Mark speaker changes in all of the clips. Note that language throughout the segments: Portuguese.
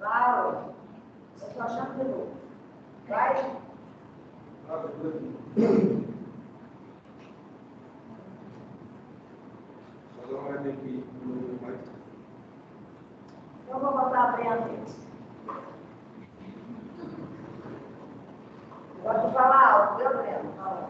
Speaker 1: Claro. Eu estou achando de novo. Vai. Eu vou botar a Brenda. Gosto de falar alto, viu, Brenda? Fala.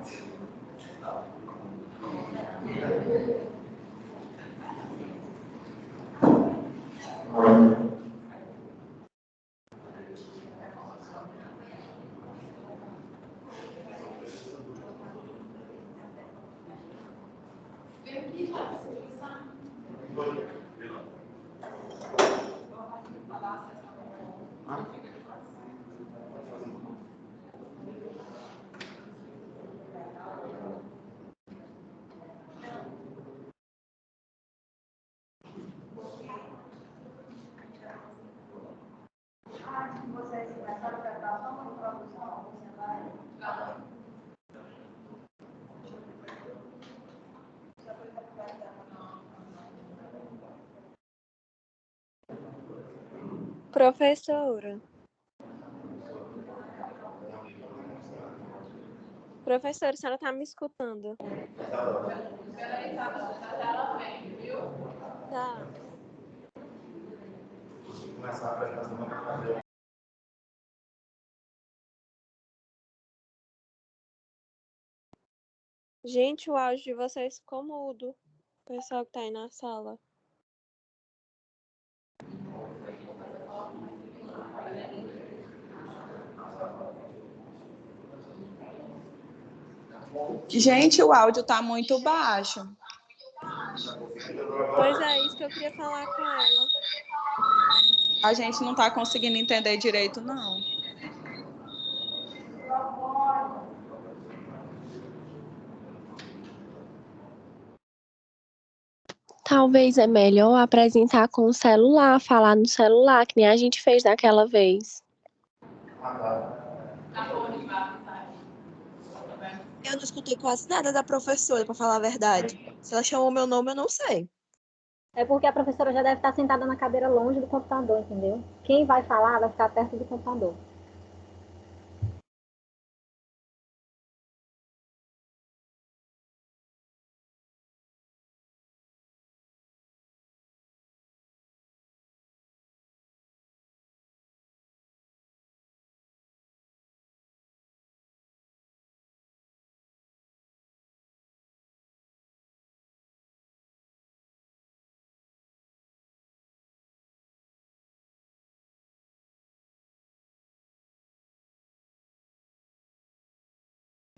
Speaker 1: Vocês começaram a prestar só uma introdução, você vai.
Speaker 2: Professora. Professora, a senhora está me escutando?
Speaker 3: Peraí, ela vem, viu?
Speaker 2: Tá.
Speaker 4: Começar a apresentação.
Speaker 2: Gente, o áudio de vocês ficou mudo. O pessoal que tá aí na sala.
Speaker 5: Gente, o áudio tá muito baixo.
Speaker 2: Pois é, isso que eu queria falar com ela.
Speaker 5: A gente não tá conseguindo entender direito, não.
Speaker 2: Talvez é melhor apresentar com o celular, falar no celular, que nem a gente fez daquela vez.
Speaker 6: Eu não escutei quase nada da professora, para falar a verdade. Se ela chamou meu nome, eu não sei.
Speaker 7: É porque a professora já deve estar sentada na cadeira longe do computador, entendeu? Quem vai falar vai ficar perto do computador.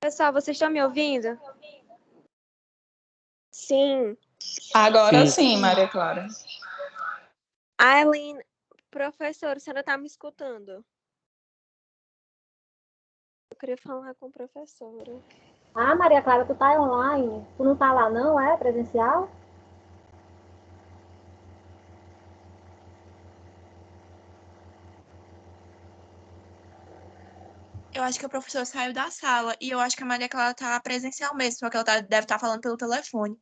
Speaker 8: Pessoal, vocês estão me ouvindo?
Speaker 2: Sim.
Speaker 5: Agora sim, Maria Clara.
Speaker 2: Aileen, professora, a senhora tá me escutando? Eu queria falar com a professora.
Speaker 7: Ah, Maria Clara, tu tá online? Tu não tá lá não, é? Presencial?
Speaker 8: Eu acho que a professora saiu da sala e eu acho que a Maria Clara tá presencial mesmo, só que ela deve estar falando pelo telefone.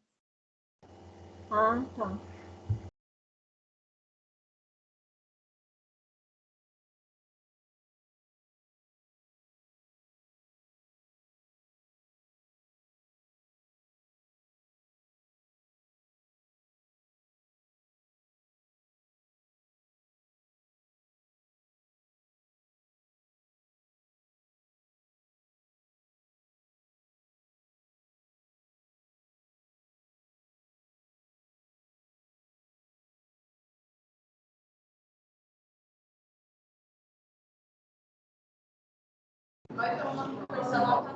Speaker 7: Ah, tá.
Speaker 3: Vai tomando o celular.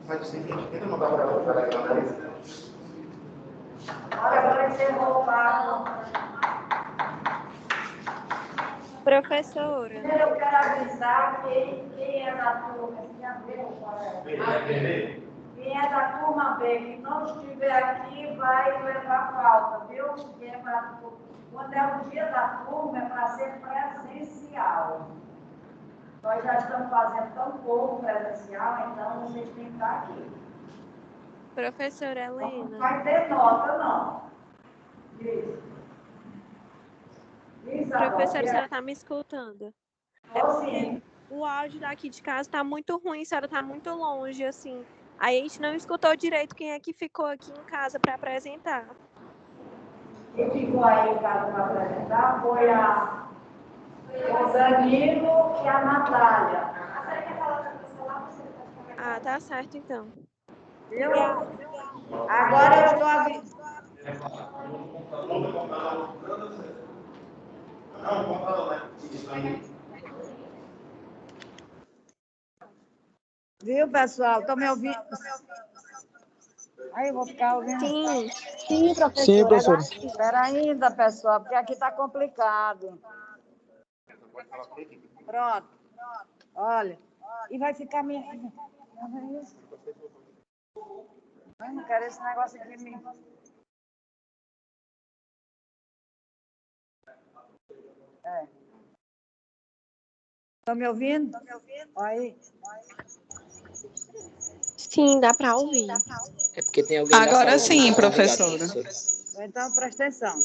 Speaker 4: Faz o seguinte, tenta mandar para ela, para ela,
Speaker 1: Agora vai ser roubado.
Speaker 2: Professora.
Speaker 1: Primeiro eu quero avisar quem é da turma. Quem é da turma B, que não estiver aqui, vai levar falta, viu? Quando é o dia da turma, é para ser presencial. Nós já estamos fazendo tão pouco presencial, então vocês têm que estar aqui.
Speaker 2: Professora
Speaker 1: Não
Speaker 2: Helena.
Speaker 1: vai ter nota, não. Isso.
Speaker 2: Professora, a senhora está me escutando? É
Speaker 1: Ou
Speaker 2: porque
Speaker 1: sim.
Speaker 2: o áudio daqui de casa está muito ruim, a senhora está muito longe, assim. Aí a gente não escutou direito quem é que ficou aqui em casa para apresentar.
Speaker 1: Quem ficou aí em casa para apresentar foi o Danilo e a Natália.
Speaker 2: Ah, tá certo então.
Speaker 1: Viu? Agora eu estou avisando.
Speaker 4: Não, computador, né? Isso aí.
Speaker 1: Viu, pessoal? Estão me ouvindo? Aí, eu vou ficar ouvindo.
Speaker 2: Sim,
Speaker 7: Sim, professora.
Speaker 9: Sim, professora.
Speaker 7: Agora sim.
Speaker 1: Espera ainda, pessoal, porque aqui está complicado. Pronto. Olha. E vai ficar minha. Eu não quero esse negócio aqui em mim. Estão me ouvindo? Aí.
Speaker 2: sim, dá para ouvir.
Speaker 9: É porque tem alguém
Speaker 5: Agora
Speaker 9: na sala.
Speaker 5: sim,
Speaker 9: Obrigado,
Speaker 5: professora.
Speaker 1: Então, presta atenção.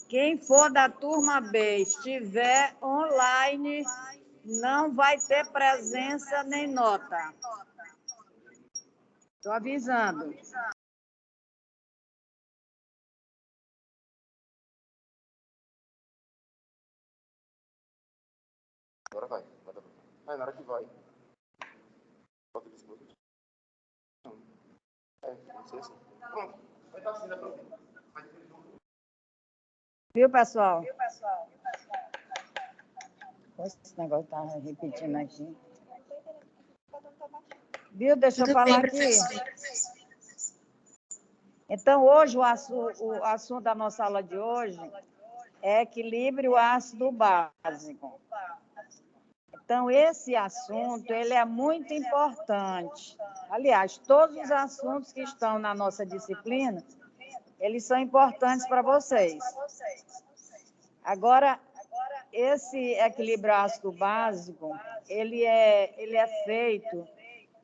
Speaker 1: Quem for da turma B estiver online, não vai ter presença nem nota. Estou avisando.
Speaker 4: Agora vai. Vai, na hora que vai. Bota o dispositivo. Não. Não sei assim. Pronto. Vai estar assim, dá pra ouvir.
Speaker 1: Viu, pessoal? Esse negócio está repetindo aqui. Viu? Deixa eu falar aqui. Então, hoje, o assunto da nossa aula de hoje é equilíbrio ácido básico. Então, esse assunto ele é muito importante. Aliás, todos os assuntos que estão na nossa disciplina, eles são importantes para vocês. Agora, esse equilíbrio ácido básico, ele é feito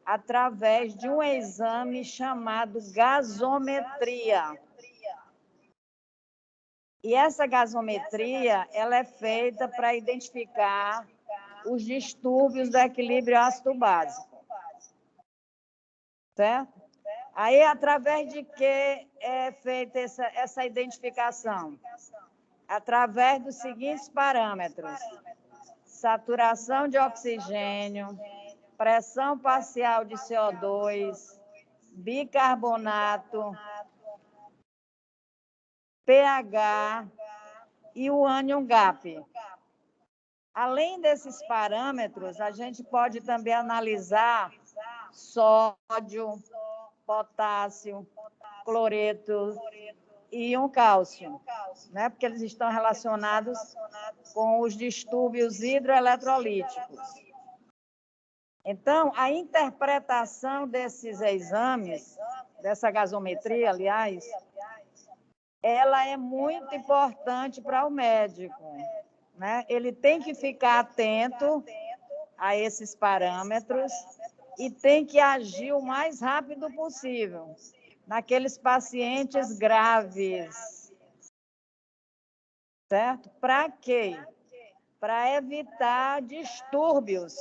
Speaker 1: através de um exame chamado gasometria. E essa gasometria, ela é feita para identificar os distúrbios do equilíbrio ácido básico. Certo? Aí, através de que é feita essa identificação? Através dos seguintes parâmetros: saturação de oxigênio, pressão parcial de CO2, bicarbonato, pH e o ânion GAP. Além desses parâmetros, a gente pode também analisar sódio, potássio, cloreto e íon cálcio, né? Porque eles estão relacionados com os distúrbios hidroeletrolíticos. Então, a interpretação desses exames, dessa gasometria, aliás, ela é muito importante para o médico, né? Ele tem que ficar atento a esses parâmetros e tem que agir o mais rápido possível naqueles pacientes graves, certo? Para quê? Para evitar distúrbios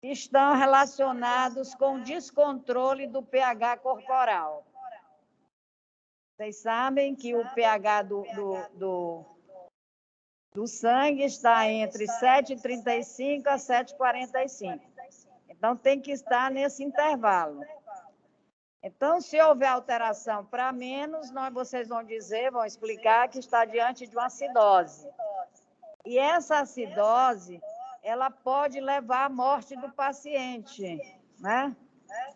Speaker 1: que estão relacionados com descontrole do pH corporal. Vocês sabem que o pH do sangue está entre 7,35 a 7,45. Então, tem que estar nesse intervalo. Então, se houver alteração para menos, vocês vão dizer, vão explicar que está diante de uma acidose. E essa acidose, ela pode levar à morte do paciente, né?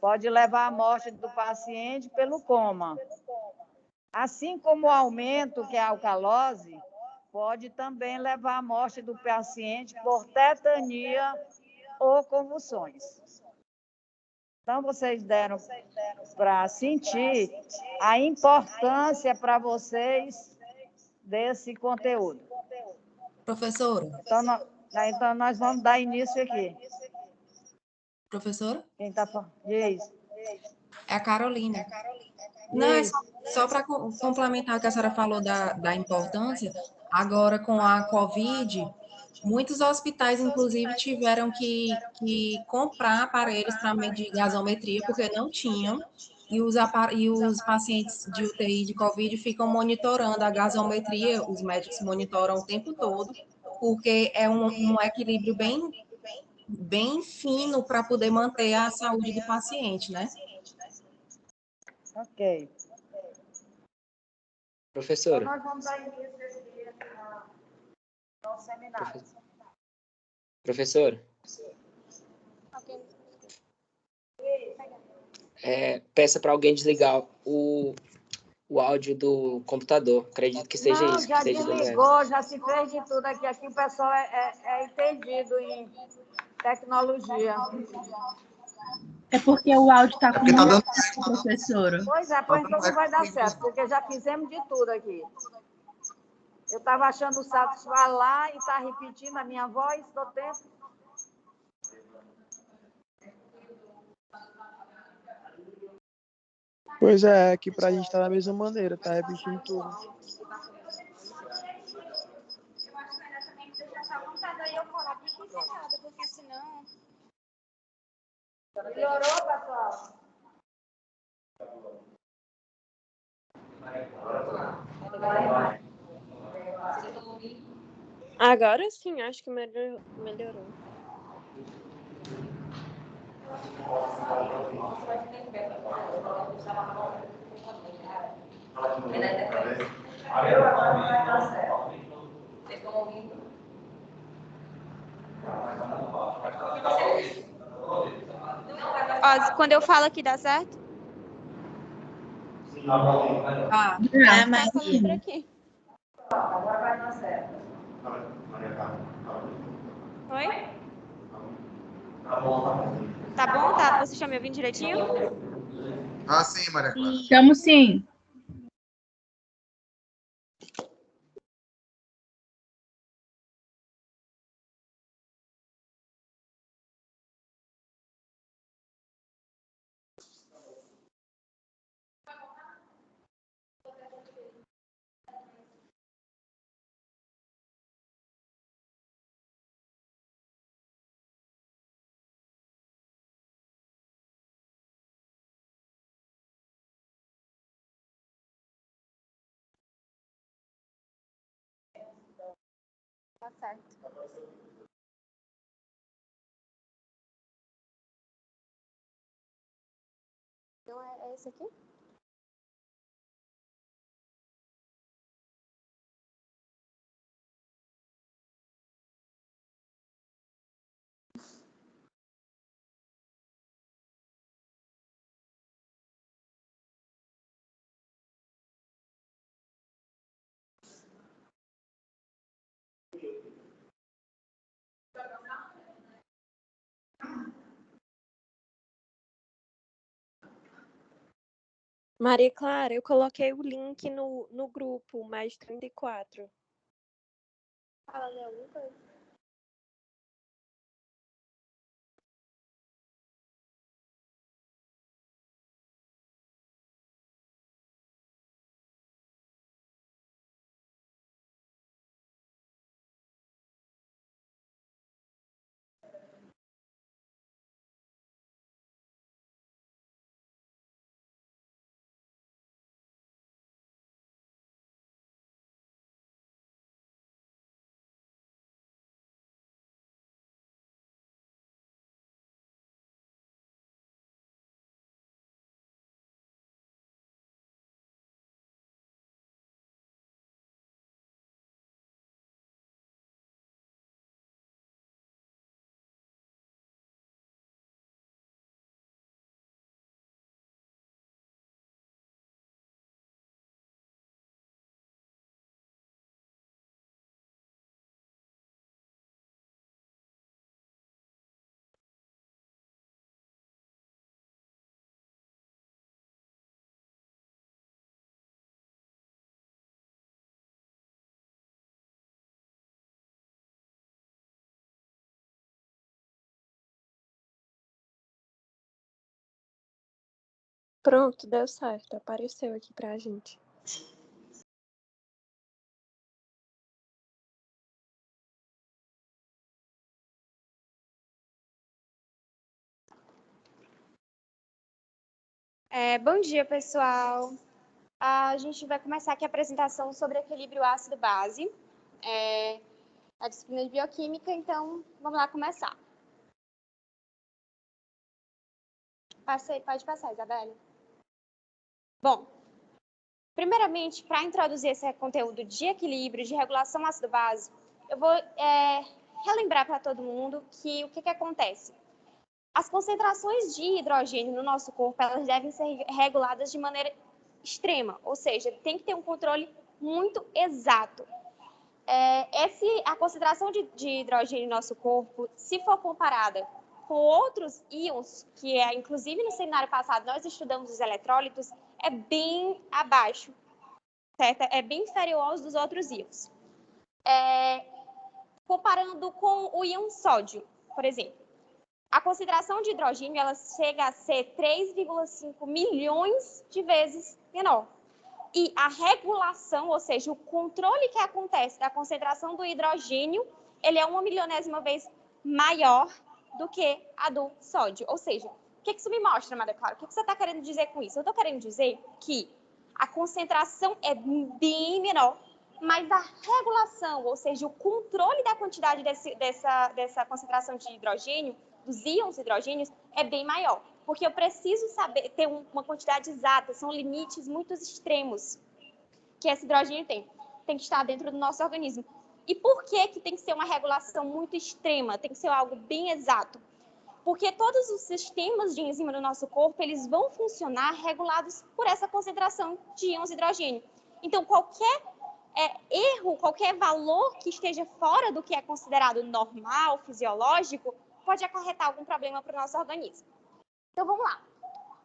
Speaker 1: Pode levar à morte do paciente pelo coma. Assim como o aumento, que é a alcalose, pode também levar à morte do paciente por tetania ou convulsões. Então, vocês deram para sentir a importância para vocês desse conteúdo.
Speaker 10: Professora,
Speaker 1: Então, nós vamos dar início aqui.
Speaker 10: professora,
Speaker 1: Quem está falando? Diz.
Speaker 10: é a Carolina. Não, é só para complementar o que a senhora falou da importância, Agora, com a Covid, muitos hospitais, inclusive, tiveram que comprar aparelhos para medir gasometria, porque não tinham, e os pacientes de UTI de Covid ficam monitorando a gasometria, os médicos monitoram o tempo todo, porque é um equilíbrio bem fino para poder manter a saúde do paciente, né?
Speaker 1: Ok. Então,
Speaker 9: Professora,
Speaker 1: nós vamos dar início ao seminário.
Speaker 9: professora, peça para alguém desligar o áudio do computador. Acredito que seja
Speaker 1: Não,
Speaker 9: isso que
Speaker 1: já
Speaker 9: esteja dando erro.
Speaker 1: desligou, já se fez de tudo aqui. Aqui o pessoal é entendido em tecnologia.
Speaker 5: É porque o áudio está com
Speaker 4: Porque tá dando
Speaker 5: professora.
Speaker 1: Pois é, pois então não vai dar certo, porque já fizemos de tudo aqui. Eu estava achando o saco falar e está repetindo a minha voz todo tempo.
Speaker 11: Pois é, aqui pra gente tá da mesma maneira, tá repetindo tudo.
Speaker 3: Eu acho melhor também deixar só montado aí eu coloco aqui encerrada, porque senão.
Speaker 1: Melhorou, pessoal?
Speaker 2: Agora sim, acho que melhorou.
Speaker 3: Ó, quando eu falo aqui dá certo?
Speaker 10: Ah,
Speaker 5: Ah,
Speaker 3: Tá falando por aqui.
Speaker 1: Agora vai dar certo.
Speaker 3: Oi? Tá bom? Tá? Vocês estão me ouvindo direitinho?
Speaker 4: Ah, sim, Maria Clara.
Speaker 5: estamos sim.
Speaker 3: Tá certo. Então é esse aqui?
Speaker 2: Maria Clara, eu coloquei o link no grupo, mais 34.
Speaker 3: Fala de alguma coisa.
Speaker 2: Pronto, deu certo. Apareceu aqui pra gente.
Speaker 3: Bom dia, pessoal. A gente vai começar aqui a apresentação sobre equilíbrio ácido-base, a disciplina de bioquímica, então vamos lá começar. Pode passar, Isabelle. Bom, primeiramente, para introduzir esse conteúdo de equilíbrio, de regulação ácido-base, eu vou relembrar para todo mundo que o que acontece? As concentrações de hidrogênio no nosso corpo, elas devem ser reguladas de maneira extrema, ou seja, tem que ter um controle muito exato. A concentração de hidrogênio no nosso corpo, se for comparada com outros íons, que inclusive no seminário passado nós estudamos os eletrólitos, é bem abaixo, certo? É bem inferior aos dos outros íons. Comparando com o íon sódio, por exemplo, a concentração de hidrogênio ela chega a ser 3,5 milhões de vezes menor. E a regulação, ou seja, o controle que acontece da concentração do hidrogênio, ele é 1.000.000ª vez maior do que a do sódio. Ou seja, o que isso me mostra, Maria Clara? O que você está querendo dizer com isso? Eu estou querendo dizer que a concentração é bem menor, mas a regulação, ou seja, o controle da quantidade dessa concentração de hidrogênio, dos íons hidrogênios, é bem maior. Porque eu preciso saber ter uma quantidade exata, são limites muito extremos que esse hidrogênio tem que estar dentro do nosso organismo. E por que tem que ser uma regulação muito extrema? Tem que ser algo bem exato. Porque todos os sistemas de enzima do nosso corpo, eles vão funcionar regulados por essa concentração de íons hidrogênio. Então, qualquer erro, qualquer valor que esteja fora do que é considerado normal, fisiológico, pode acarretar algum problema para o nosso organismo. Então, vamos lá.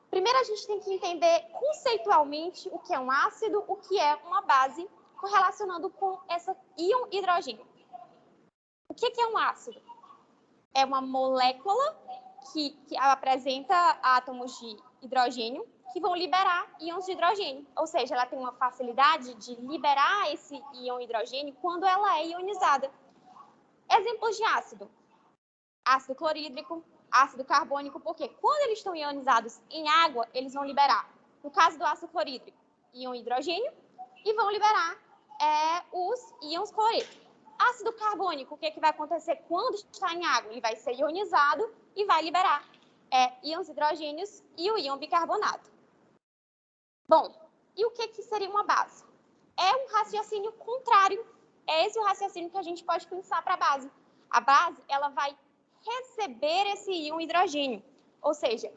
Speaker 3: Primeiro, a gente tem que entender conceitualmente o que é um ácido, o que é uma base, correlacionando com esse íon hidrogênio. O que é um ácido? É uma molécula que apresenta átomos de hidrogênio que vão liberar íons de hidrogênio. Ou seja, ela tem uma facilidade de liberar esse íon hidrogênio quando ela é ionizada. Exemplos de ácido. Ácido clorídrico, ácido carbônico, porque quando eles estão ionizados em água, eles vão liberar, no caso do ácido clorídrico, íon hidrogênio e vão liberar os íons clorídricos. Ácido carbônico, o que vai acontecer quando está em água? Ele vai ser ionizado e vai liberar íons hidrogênios e o íon bicarbonato. Bom, e o que seria uma base? É um raciocínio contrário. É esse o raciocínio que a gente pode pensar para a base. A base, ela vai receber esse íon hidrogênio, ou seja,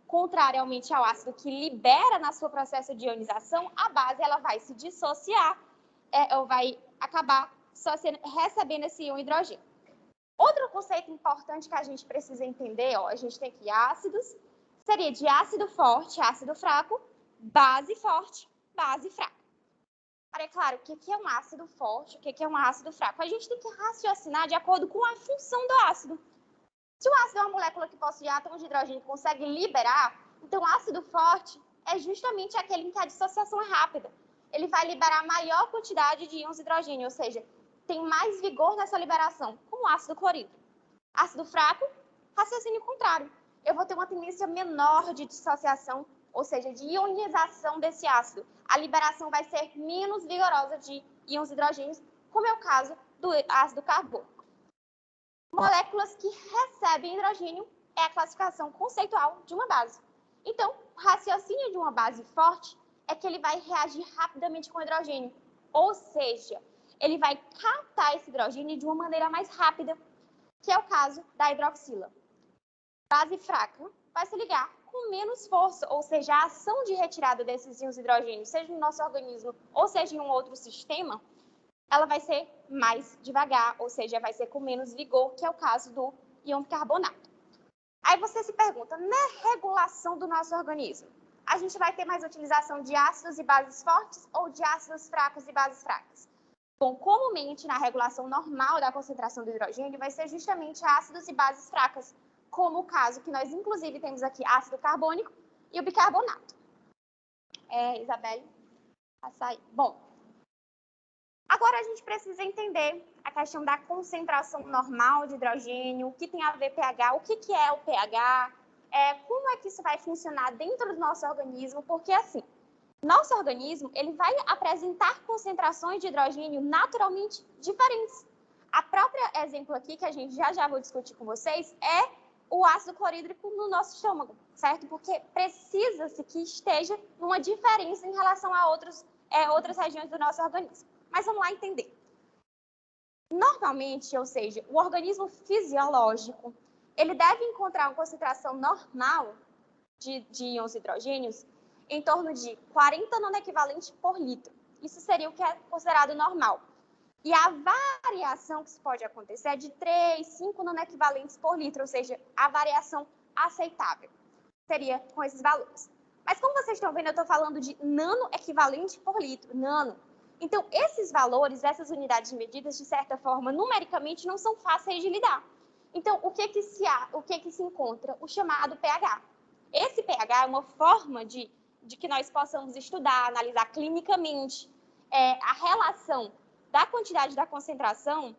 Speaker 3: contrariamente ao ácido que libera na sua processo de ionização, a base ela vai se dissociar, ou vai acabar só recebendo esse íon hidrogênio. Outro conceito importante que a gente precisa entender, a gente tem aqui ácidos, seria de ácido forte, ácido fraco, base forte, base fraca. É claro, o que é um ácido forte, o que é um ácido fraco? A gente tem que raciocinar de acordo com a função do ácido. Se o ácido é uma molécula que possui átomos de hidrogênio e consegue liberar, então o ácido forte é justamente aquele em que a dissociação é rápida. Ele vai liberar maior quantidade de íons de hidrogênio, ou seja, tem mais vigor nessa liberação, como o ácido clorídrico. Ácido fraco, raciocínio contrário. Eu vou ter uma tendência menor de dissociação, ou seja, de ionização desse ácido. A liberação vai ser menos vigorosa de íons hidrogênios, como é o caso do ácido carbônico. Moléculas que recebem hidrogênio é a classificação conceitual de uma base. Então, o raciocínio de uma base forte é que ele vai reagir rapidamente com o hidrogênio, ou seja, ele vai captar esse hidrogênio de uma maneira mais rápida, que é o caso da hidroxila. Base fraca vai se ligar com menos força, ou seja, a ação de retirada desses íons hidrogênios, seja no nosso organismo ou seja em um outro sistema, ela vai ser mais devagar, ou seja, vai ser com menos vigor, que é o caso do íon bicarbonato. Aí você se pergunta, na regulação do nosso organismo, a gente vai ter mais utilização de ácidos e bases fortes ou de ácidos fracos e bases fracas? Bom, comumente na regulação normal da concentração do hidrogênio vai ser justamente ácidos e bases fracas, como o caso que nós inclusive temos aqui ácido carbônico e o bicarbonato. Isabelle, passa aí. Bom, agora a gente precisa entender a questão da concentração normal de hidrogênio, o que tem a ver pH, o que é o pH, como é que que isso vai funcionar dentro do nosso organismo, porque assim, nosso organismo ele vai apresentar concentrações de hidrogênio naturalmente diferentes. A própria exemplo aqui, que a gente já vou discutir com vocês, é o ácido clorídrico no nosso estômago, certo? Porque precisa-se que esteja numa diferença em relação a outras regiões do nosso organismo. Mas vamos lá entender. Normalmente, ou seja, o organismo fisiológico, ele deve encontrar uma concentração normal de íons hidrogênios em torno de 40 nanoequivalentes por litro. Isso seria o que é considerado normal. E a variação que pode acontecer é de 3, 5 nanoequivalentes por litro, ou seja, a variação aceitável seria com esses valores. Mas como vocês estão vendo, eu estou falando de nanoequivalente por litro, nano. Então, esses valores, essas unidades medidas, de certa forma, numericamente, não são fáceis de lidar. Então, o que se encontra? O chamado pH. Esse pH é uma forma de que nós possamos estudar, analisar clinicamente a relação da quantidade da concentração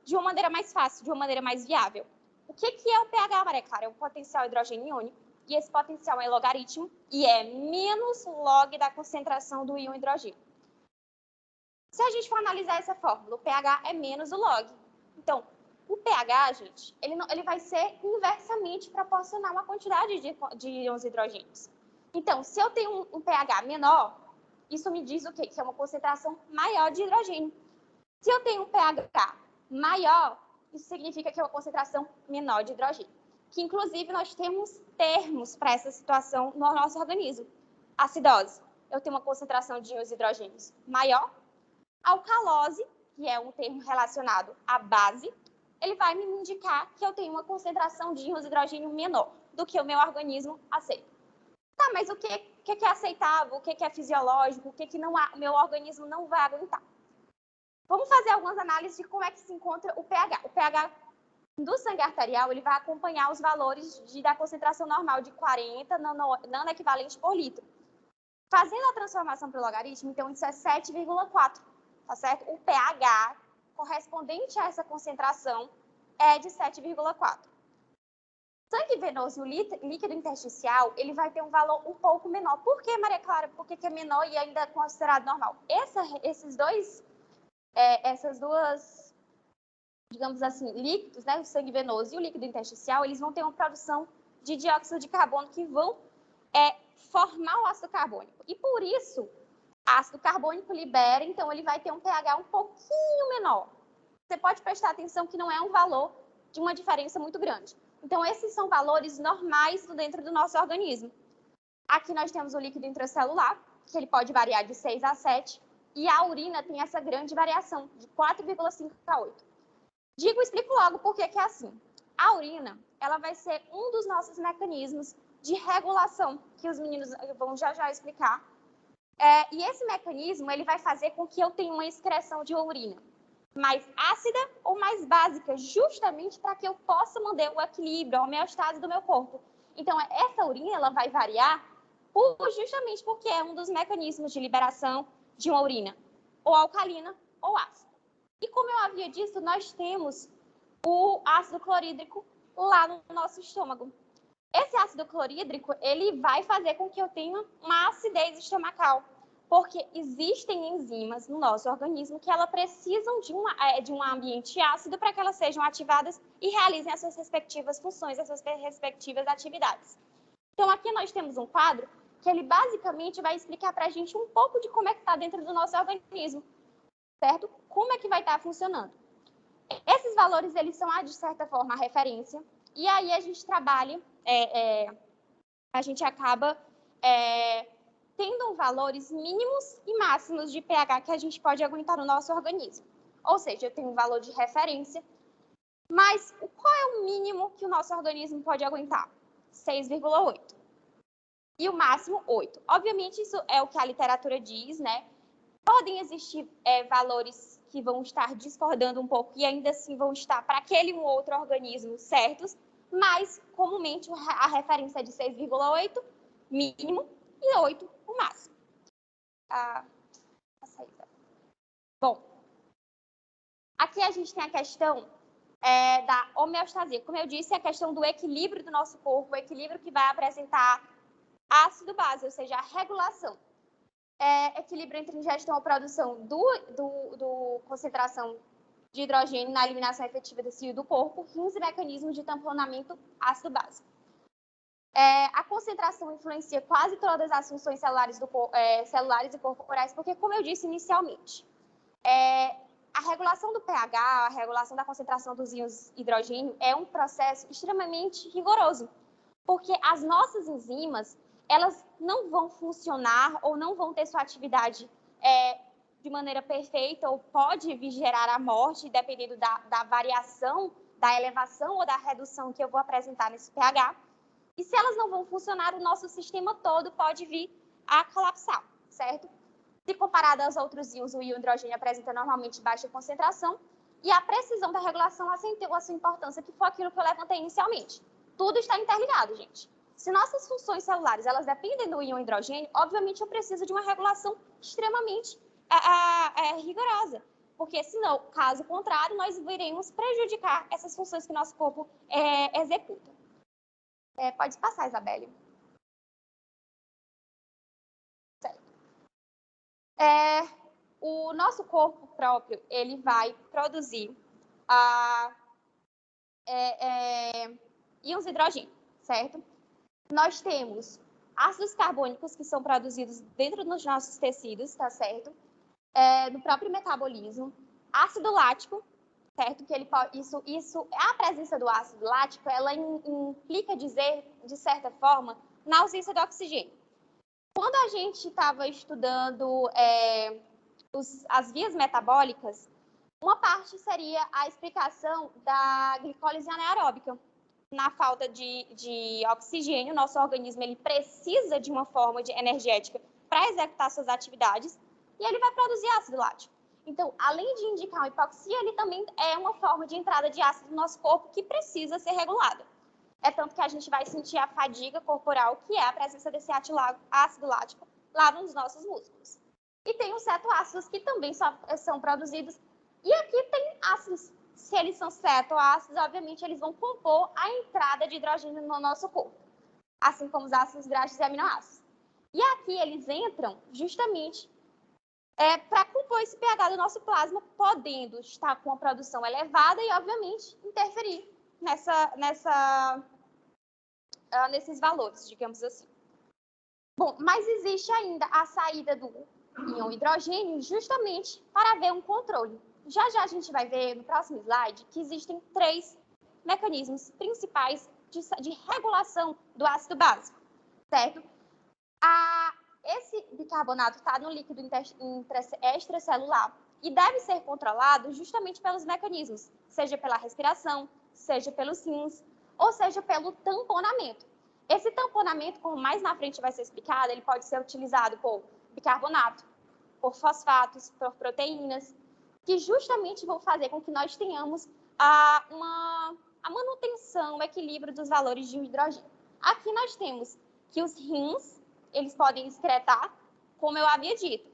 Speaker 3: de uma maneira mais fácil, de uma maneira mais viável. O que é o pH, Maria Clara? É o potencial hidrogênio iônico, e esse potencial é logaritmo, e é menos log da concentração do íon hidrogênio. Se a gente for analisar essa fórmula, o pH é menos o log. Então, o pH, gente, ele vai ser inversamente proporcional à quantidade de íons hidrogênios. Então, se eu tenho um pH menor, isso me diz o quê? Que é uma concentração maior de hidrogênio. Se eu tenho um pH maior, isso significa que é uma concentração menor de hidrogênio. Que, inclusive, nós temos termos para essa situação no nosso organismo. Acidose, eu tenho uma concentração de íons hidrogênios maior. Alcalose, que é um termo relacionado à base, ele vai me indicar que eu tenho uma concentração de íons hidrogênio menor do que o meu organismo aceita. Tá, mas o que é aceitável, o que é fisiológico, o que o meu organismo não vai aguentar? Vamos fazer algumas análises de como é que se encontra o pH. O pH do sangue arterial, ele vai acompanhar os valores da concentração normal de 40 nanoequivalentes por litro. Fazendo a transformação para o logaritmo, então isso é 7,4, tá certo? O pH correspondente a essa concentração é de 7,4. Sangue venoso e o líquido intersticial, ele vai ter um valor um pouco menor. Por que, Maria Clara? Por que é menor e ainda é considerado normal? Essas duas, digamos assim, líquidos, né, o sangue venoso e o líquido intersticial, eles vão ter uma produção de dióxido de carbono que vão formar o ácido carbônico. E por isso, ácido carbônico libera, então ele vai ter um pH um pouquinho menor. Você pode prestar atenção que não é um valor de uma diferença muito grande. Então, esses são valores normais dentro do nosso organismo. Aqui nós temos o líquido intracelular, que ele pode variar de 6 a 7, e a urina tem essa grande variação, de 4,5 a 8. Explico logo por que é assim. A urina, ela vai ser um dos nossos mecanismos de regulação, que os meninos vão já explicar. E esse mecanismo, ele vai fazer com que eu tenha uma excreção de urina mais ácida ou mais básica, justamente para que eu possa manter o equilíbrio, a homeostase do meu corpo. Então, essa urina ela vai variar justamente porque é um dos mecanismos de liberação de uma urina, ou alcalina ou ácida. E como eu havia dito, nós temos o ácido clorídrico lá no nosso estômago. Esse ácido clorídrico, ele vai fazer com que eu tenha uma acidez estomacal, porque existem enzimas no nosso organismo que elas precisam de um ambiente ácido para que elas sejam ativadas e realizem as suas respectivas funções, as suas respectivas atividades. Então, aqui nós temos um quadro que ele basicamente vai explicar para a gente um pouco de como é que está dentro do nosso organismo, certo? Como é que vai estar funcionando. Esses valores, eles são, de certa forma, a referência, e aí a gente trabalha, a gente acaba tendo valores mínimos e máximos de pH que a gente pode aguentar no nosso organismo. Ou seja, eu tenho um valor de referência, mas qual é o mínimo que o nosso organismo pode aguentar? 6,8. E o máximo, 8. Obviamente, isso é o que a literatura diz, né? Podem existir valores que vão estar discordando um pouco e ainda assim vão estar para aquele um outro organismo certos, mas, comumente, a referência é de 6,8, mínimo, e 8, o máximo. Bom, aqui a gente tem a questão da homeostasia. Como eu disse, a questão do equilíbrio do nosso corpo, o equilíbrio que vai apresentar ácido-base, ou seja, a regulação. Equilíbrio entre ingestão ou produção do concentração de hidrogênio na eliminação efetiva desse CO do corpo, rins e mecanismos de tamponamento ácido-base. A concentração influencia quase todas as funções celulares e corporais, porque, como eu disse inicialmente, a regulação do pH, a regulação da concentração dos íons hidrogênio é um processo extremamente rigoroso, porque as nossas enzimas, elas não vão funcionar ou não vão ter sua atividade de maneira perfeita ou pode vir gerar a morte, dependendo da variação, da elevação ou da redução que eu vou apresentar nesse pH. E se elas não vão funcionar, o nosso sistema todo pode vir a colapsar, certo? Se comparado aos outros íons, o íon hidrogênio apresenta normalmente baixa concentração e a precisão da regulação acentuou a sua importância, que foi aquilo que eu levantei inicialmente. Tudo está interligado, gente. Se nossas funções celulares elas dependem do íon hidrogênio, obviamente eu preciso de uma regulação extremamente rigorosa, porque senão, caso contrário, nós iremos prejudicar essas funções que nosso corpo executa. Pode passar, Isabelle. Certo. O nosso corpo próprio, ele vai produzir íons hidrogênio, certo? Nós temos ácidos carbônicos que são produzidos dentro dos nossos tecidos, tá certo? No próprio metabolismo. Ácido lático, certo? Que a presença do ácido lático, ela implica dizer, de certa forma, na ausência de oxigênio. Quando a gente estava estudando as vias metabólicas, uma parte seria a explicação da glicólise anaeróbica. Na falta de oxigênio, nosso organismo ele precisa de uma forma energética para executar suas atividades e ele vai produzir ácido lático. Então, além de indicar uma hipoxia, ele também é uma forma de entrada de ácido no nosso corpo que precisa ser regulada. É tanto que a gente vai sentir a fadiga corporal, que é a presença desse ácido lático lá nos nossos músculos. E tem os cetoácidos que também são produzidos. E aqui tem ácidos. Se eles são cetoácidos, obviamente, eles vão compor a entrada de hidrogênio no nosso corpo, assim como os ácidos graxos e aminoácidos. E aqui eles entram justamente para compor esse pH do nosso plasma, podendo estar com a produção elevada e, obviamente, interferir nesses valores, digamos assim. Bom, mas existe ainda a saída do íon hidrogênio justamente para haver um controle. Já a gente vai ver no próximo slide que existem 3 mecanismos principais de regulação do ácido básico, certo? Esse bicarbonato está no líquido extracelular e deve ser controlado justamente pelos mecanismos, seja pela respiração, seja pelos rins, ou seja pelo tamponamento. Esse tamponamento, como mais na frente vai ser explicado, ele pode ser utilizado por bicarbonato, por fosfatos, por proteínas, que justamente vão fazer com que nós tenhamos a manutenção, o equilíbrio dos valores de hidrogênio. Aqui nós temos que os rins, eles podem excretar, como eu havia dito.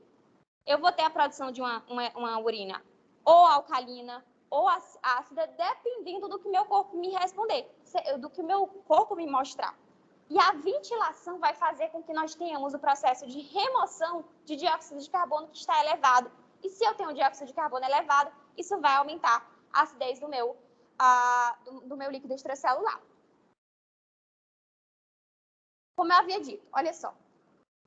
Speaker 3: Eu vou ter a produção de uma urina ou alcalina ou ácida, dependendo do que meu corpo me responder, do que o meu corpo me mostrar. E a ventilação vai fazer com que nós tenhamos o processo de remoção de dióxido de carbono que está elevado. E se eu tenho um dióxido de carbono elevado, isso vai aumentar a acidez do meu líquido extracelular. Como eu havia dito, olha só.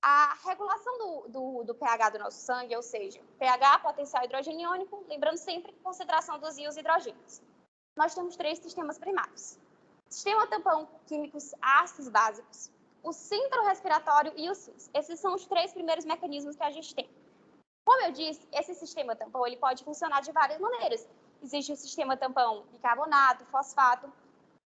Speaker 3: A regulação do pH do nosso sangue, ou seja, pH, potencial hidrogeniônico, lembrando sempre concentração dos íons hidrogênios. Nós temos 3 sistemas primários. Sistema tampão químicos ácidos básicos, o centro respiratório e os rins. Esses são os 3 primeiros mecanismos que a gente tem. Como eu disse, esse sistema tampão ele pode funcionar de várias maneiras. Existe o sistema tampão bicarbonato, fosfato.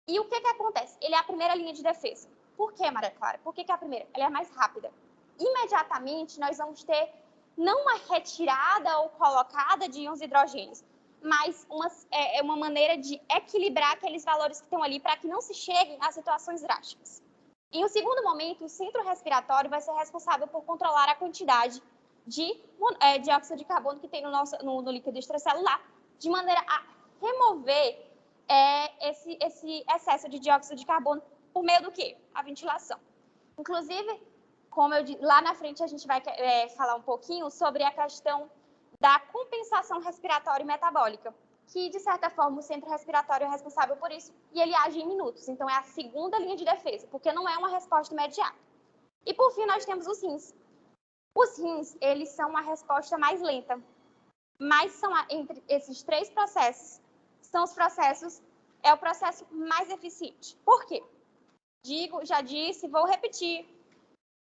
Speaker 3: E o que acontece? Ele é a primeira linha de defesa. Por que, Maria Clara? Por que é a primeira? Ela é a mais rápida. Imediatamente, nós vamos ter não uma retirada ou colocada de íons hidrogênios, mas uma maneira de equilibrar aqueles valores que estão ali para que não se cheguem a situações drásticas. Em um segundo momento, o centro respiratório vai ser responsável por controlar a quantidade de dióxido de carbono que tem no líquido extracelular, de maneira a remover esse excesso de dióxido de carbono por meio do quê? A ventilação. Inclusive, como eu disse, lá na frente a gente vai falar um pouquinho sobre a questão da compensação respiratória e metabólica, que, de certa forma, o centro respiratório é responsável por isso, e ele age em minutos. Então, é a segunda linha de defesa, porque não é uma resposta imediata. E, por fim, nós temos os rins. Os rins, eles são a resposta mais lenta, mas são entre esses três processos, é o processo mais eficiente. Por quê? Já disse, vou repetir.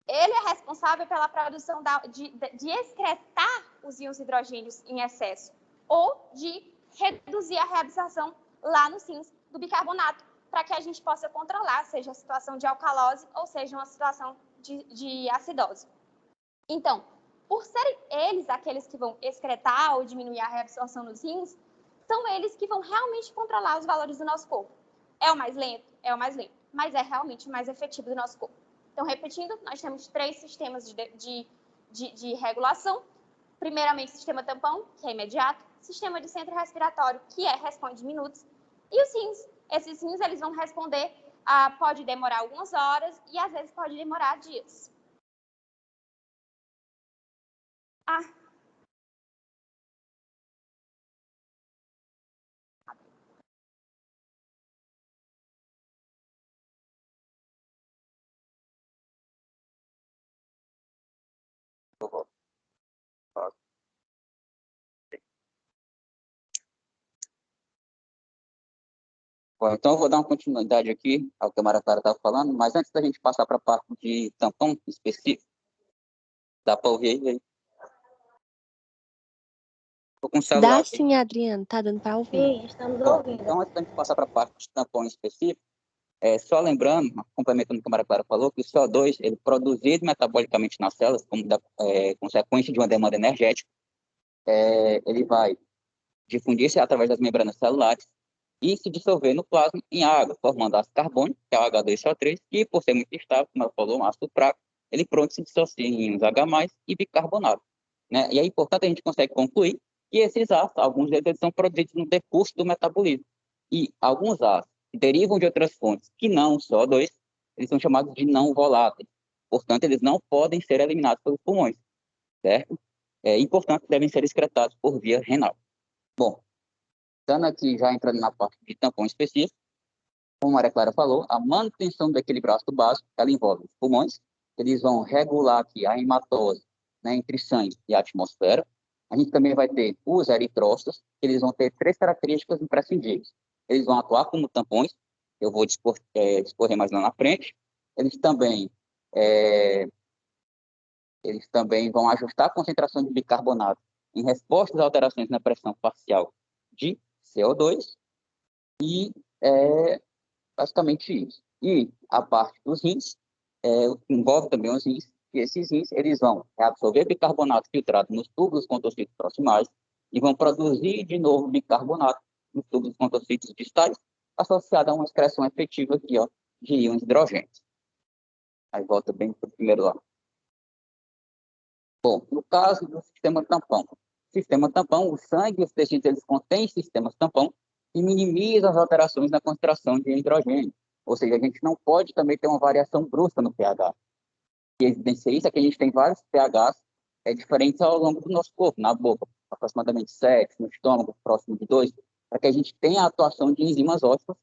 Speaker 3: Ele é responsável pela produção de excretar os íons hidrogênios em excesso ou de reduzir a reabsorção lá nos rins do bicarbonato, para que a gente possa controlar, seja a situação de alcalose ou seja uma situação de acidose. Então, por serem eles aqueles que vão excretar ou diminuir a reabsorção nos rins, são eles que vão realmente controlar os valores do nosso corpo. É o mais lento? É o mais lento, mas é realmente o mais efetivo do nosso corpo. Então, repetindo, nós temos 3 sistemas de regulação. Primeiramente, sistema tampão, que é imediato. Sistema de centro respiratório, que responde em minutos. E os rins. Esses rins, eles vão responder, pode demorar algumas horas e, às vezes, pode demorar dias.
Speaker 12: Bom, então, eu vou dar uma continuidade aqui ao que a Maria Clara estava falando, mas antes da gente passar para a parte de tampão específico, dá para ouvir aí? Estou com o celular
Speaker 13: Dá
Speaker 12: aqui.
Speaker 13: sim, Adriano, tá dando para ouvir.
Speaker 7: Sim, estamos
Speaker 12: Bom,
Speaker 7: ouvindo.
Speaker 12: então, antes da gente passar para a parte de tampão específico, só lembrando, complementando o que a Maria Clara falou, que o CO2, ele produzido metabolicamente nas células, como consequência de uma demanda energética, ele vai difundir-se através das membranas celulares e se dissolver no plasma em água, formando ácido carbônico, que é o H2SO3, e por ser muito estável, como ela falou, um ácido fraco, ele pronto se dissocia em íons H+, e bicarbonato. Né? E aí, portanto, a gente consegue concluir que esses ácidos, alguns deles eles são produzidos no decurso do metabolismo. E alguns ácidos que derivam de outras fontes, que não o CO2, eles são chamados de não voláteis. Portanto, eles não podem ser eliminados pelos pulmões, certo? E, portanto, devem ser excretados por via renal. Bom, estando aqui já entrando na parte de tampão específico, como a Maria Clara falou, a manutenção do equilíbrio ácido básico, ela envolve os pulmões, eles vão regular aqui a hematose, né, entre sangue e a atmosfera. A gente também vai ter os eritrócitos, eles vão ter 3 características imprescindíveis. Eles vão atuar como tampões, eu vou discorrer mais lá na frente. Eles também vão ajustar a concentração de bicarbonato em resposta às alterações na pressão parcial de CO2 e basicamente isso. E a parte dos rins envolve também os rins, e esses rins eles vão absorver bicarbonato filtrado nos tubos contorcitos proximais e vão produzir de novo bicarbonato nos tubos contorcitos distais, associado a uma excreção efetiva aqui, ó, de íons hidrogênios. Aí volta bem para o primeiro lado. Bom, no caso do sistema tampão, o sangue e os tecidos eles contêm sistemas tampão que minimizam as alterações na concentração de hidrogênio. Ou seja, a gente não pode também ter uma variação brusca no pH. E a evidência disso é que a gente tem vários pHs diferentes ao longo do nosso corpo, na boca, aproximadamente 7, no estômago, próximo de 2, para que a gente tenha a atuação de enzimas ósseas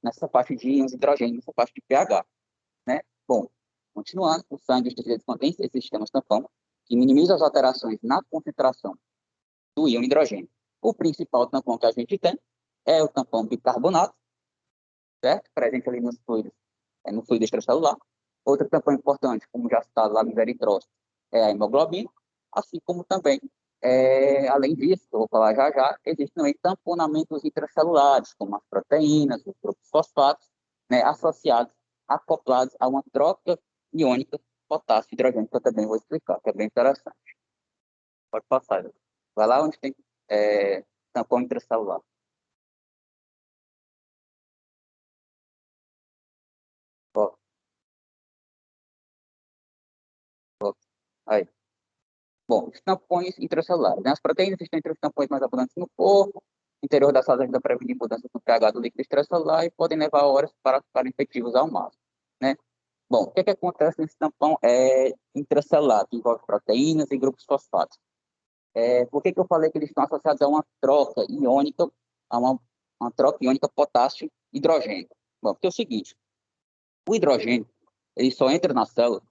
Speaker 12: nessa parte de íons hidrogênio, nessa parte de pH. Né? Bom, continuando, o sangue e os tecidos contêm esses sistemas tampão que minimizam as alterações na concentração do íon hidrogênio. O principal tampão que a gente tem é o tampão bicarbonato, certo? Presente ali nos fluidos, no fluido extracelular. Outro tampão importante, como já citado lá nos eritrócitos, é a hemoglobina, assim como também, além disso, que eu vou falar já já, existem também tamponamentos intracelulares, como as proteínas, os grupos fosfatos, né, associados, acoplados a uma troca iônica potássio e hidrogênio, que eu também vou explicar, que é bem interessante. Pode passar. Vai lá onde tem tampão intracelular. Ó. Aí. Bom, os tampões intracelulares. Né? As proteínas estão entre os tampões mais abundantes no corpo, interior das células ainda prevenir mudanças no pH do líquido extracelular e podem levar horas para ficarem efetivos ao máximo, né? Bom, o que que acontece nesse tampão intracelular, que envolve proteínas e grupos fosfatos? Por que que eu falei que eles estão associados a uma troca iônica, a uma troca iônica potássio-hidrogênio? Bom, porque é o seguinte, o hidrogênio, ele só entra na célula,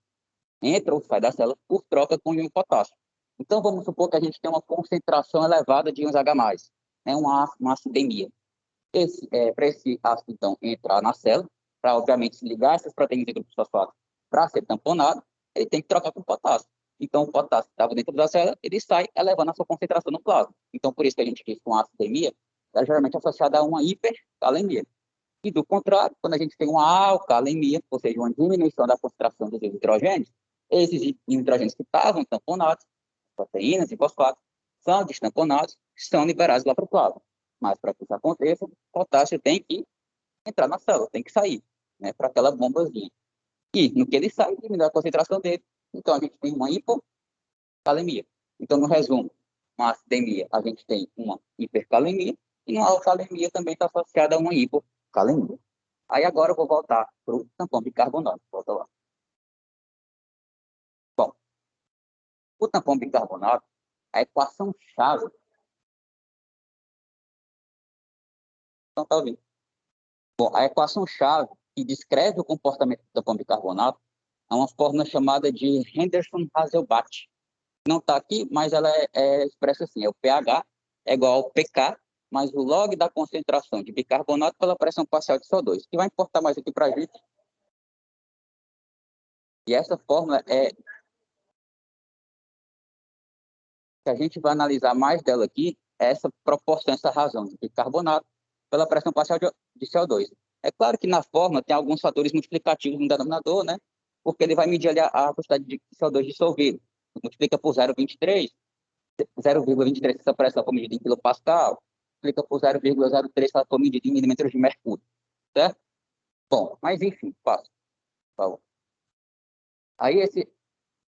Speaker 12: entra ou sai da célula por troca com o íon potássio. Então, vamos supor que a gente tem uma concentração elevada de íons H+, né, uma acidemia. Para esse ácido, então, entrar na célula, para, obviamente, se ligar essas proteínas e grupos fosfatos para ser tamponado, ele tem que trocar com potássio. Então, o potássio que estava dentro da célula, ele sai elevando a sua concentração no plasma. Então, por isso que a gente diz que uma acidemia é geralmente associada a uma hipercalemia. E, do contrário, quando a gente tem uma alcalemia, ou seja, uma diminuição da concentração dos hidrogênios, esses hidrogênios que estavam tamponados, proteínas e fosfatos, são destamponados, são liberados lá para o plasma. Mas, para que isso aconteça, o potássio tem que entrar na célula, tem que sair, né, para aquela bombazinha. E, no que ele sai, diminui a concentração dele. Então, a gente tem uma hipocalemia. Então, no resumo, uma acidemia, a gente tem uma hipercalemia, e uma alcalemia também está associada a uma hipocalemia. Aí, agora, eu vou voltar para o tampão bicarbonato. Volta lá. Bom, o tampão bicarbonato, a equação-chave... Então, tá ouvindo? Bom, a equação-chave que descreve o comportamento do tampão bicarbonato é uma fórmula chamada de Henderson-Hasselbalch. Não está aqui, mas ela é expressa assim, o pH é igual ao pK, mais o log da concentração de bicarbonato pela pressão parcial de CO2. O que vai importar mais aqui para a gente? E essa fórmula que a gente vai analisar mais dela aqui, é essa proporção, essa razão de bicarbonato pela pressão parcial de CO2. É claro que na fórmula tem alguns fatores multiplicativos no denominador, né? Porque ele vai medir ali a quantidade de CO2 dissolvido. Multiplica por 0,23, 0,23 essa pressão for medida em quilopascal, multiplica por 0,03 se ela for medida em milímetros de mercúrio, certo? Bom, mas enfim, passo, por favor. Aí esse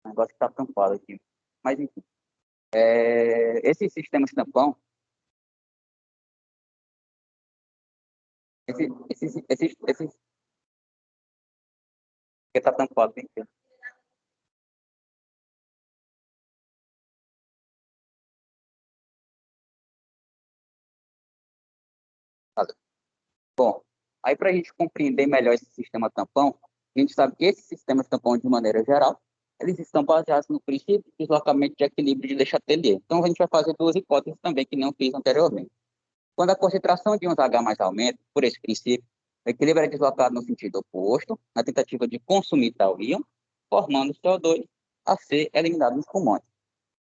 Speaker 12: negócio está tampado aqui, mas enfim. Esse sistema de tampão, esse que está tampado, tem que Bom, aí para a gente compreender melhor esse sistema tampão, a gente sabe que esses sistemas tampão, de maneira geral, eles estão baseados no princípio de deslocamento de equilíbrio de Le Chatelier. Então, a gente vai fazer duas hipóteses também que não fiz anteriormente. Quando a concentração de íons H+ aumenta, por esse princípio, o equilíbrio é deslocado no sentido oposto, na tentativa de consumir tal íon, formando CO2 a ser eliminado nos pulmões.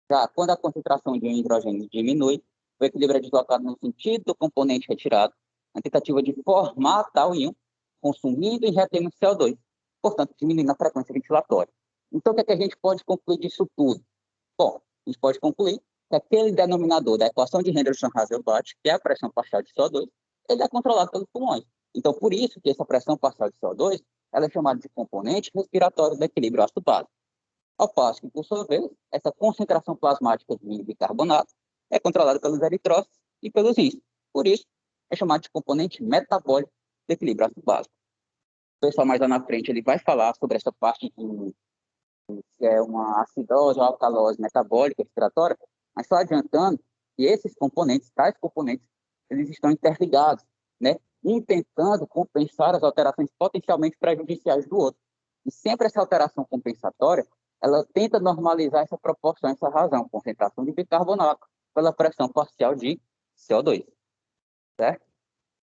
Speaker 12: Já quando a concentração de um hidrogênio diminui, o equilíbrio é deslocado no sentido do componente retirado, na tentativa de formar tal íon, consumindo e retendo CO2, portanto, diminuindo a frequência ventilatória. Então, o que é que a gente pode concluir disso tudo? Bom, a gente pode concluir que aquele denominador da equação de Henderson-Hasselbalch, que é a pressão parcial de CO2, ele é controlado pelos pulmões. Então, por isso que essa pressão parcial de CO2 ela é chamada de componente respiratório do equilíbrio ácido-base. Ao passo que, por sua vez, essa concentração plasmática de bicarbonato é controlada pelos eritrócitos e pelos rins. Por isso, é chamado de componente metabólico do equilíbrio ácido-básico. O pessoal mais lá na frente ele vai falar sobre essa parte de que é uma acidose ou alcalose metabólica respiratória, mas só adiantando que esses componentes, tais componentes, eles estão interligados, né? Um tentando compensar as alterações potencialmente prejudiciais do outro. E sempre essa alteração compensatória, ela tenta normalizar essa proporção, essa razão, concentração de bicarbonato pela pressão parcial de CO2, certo?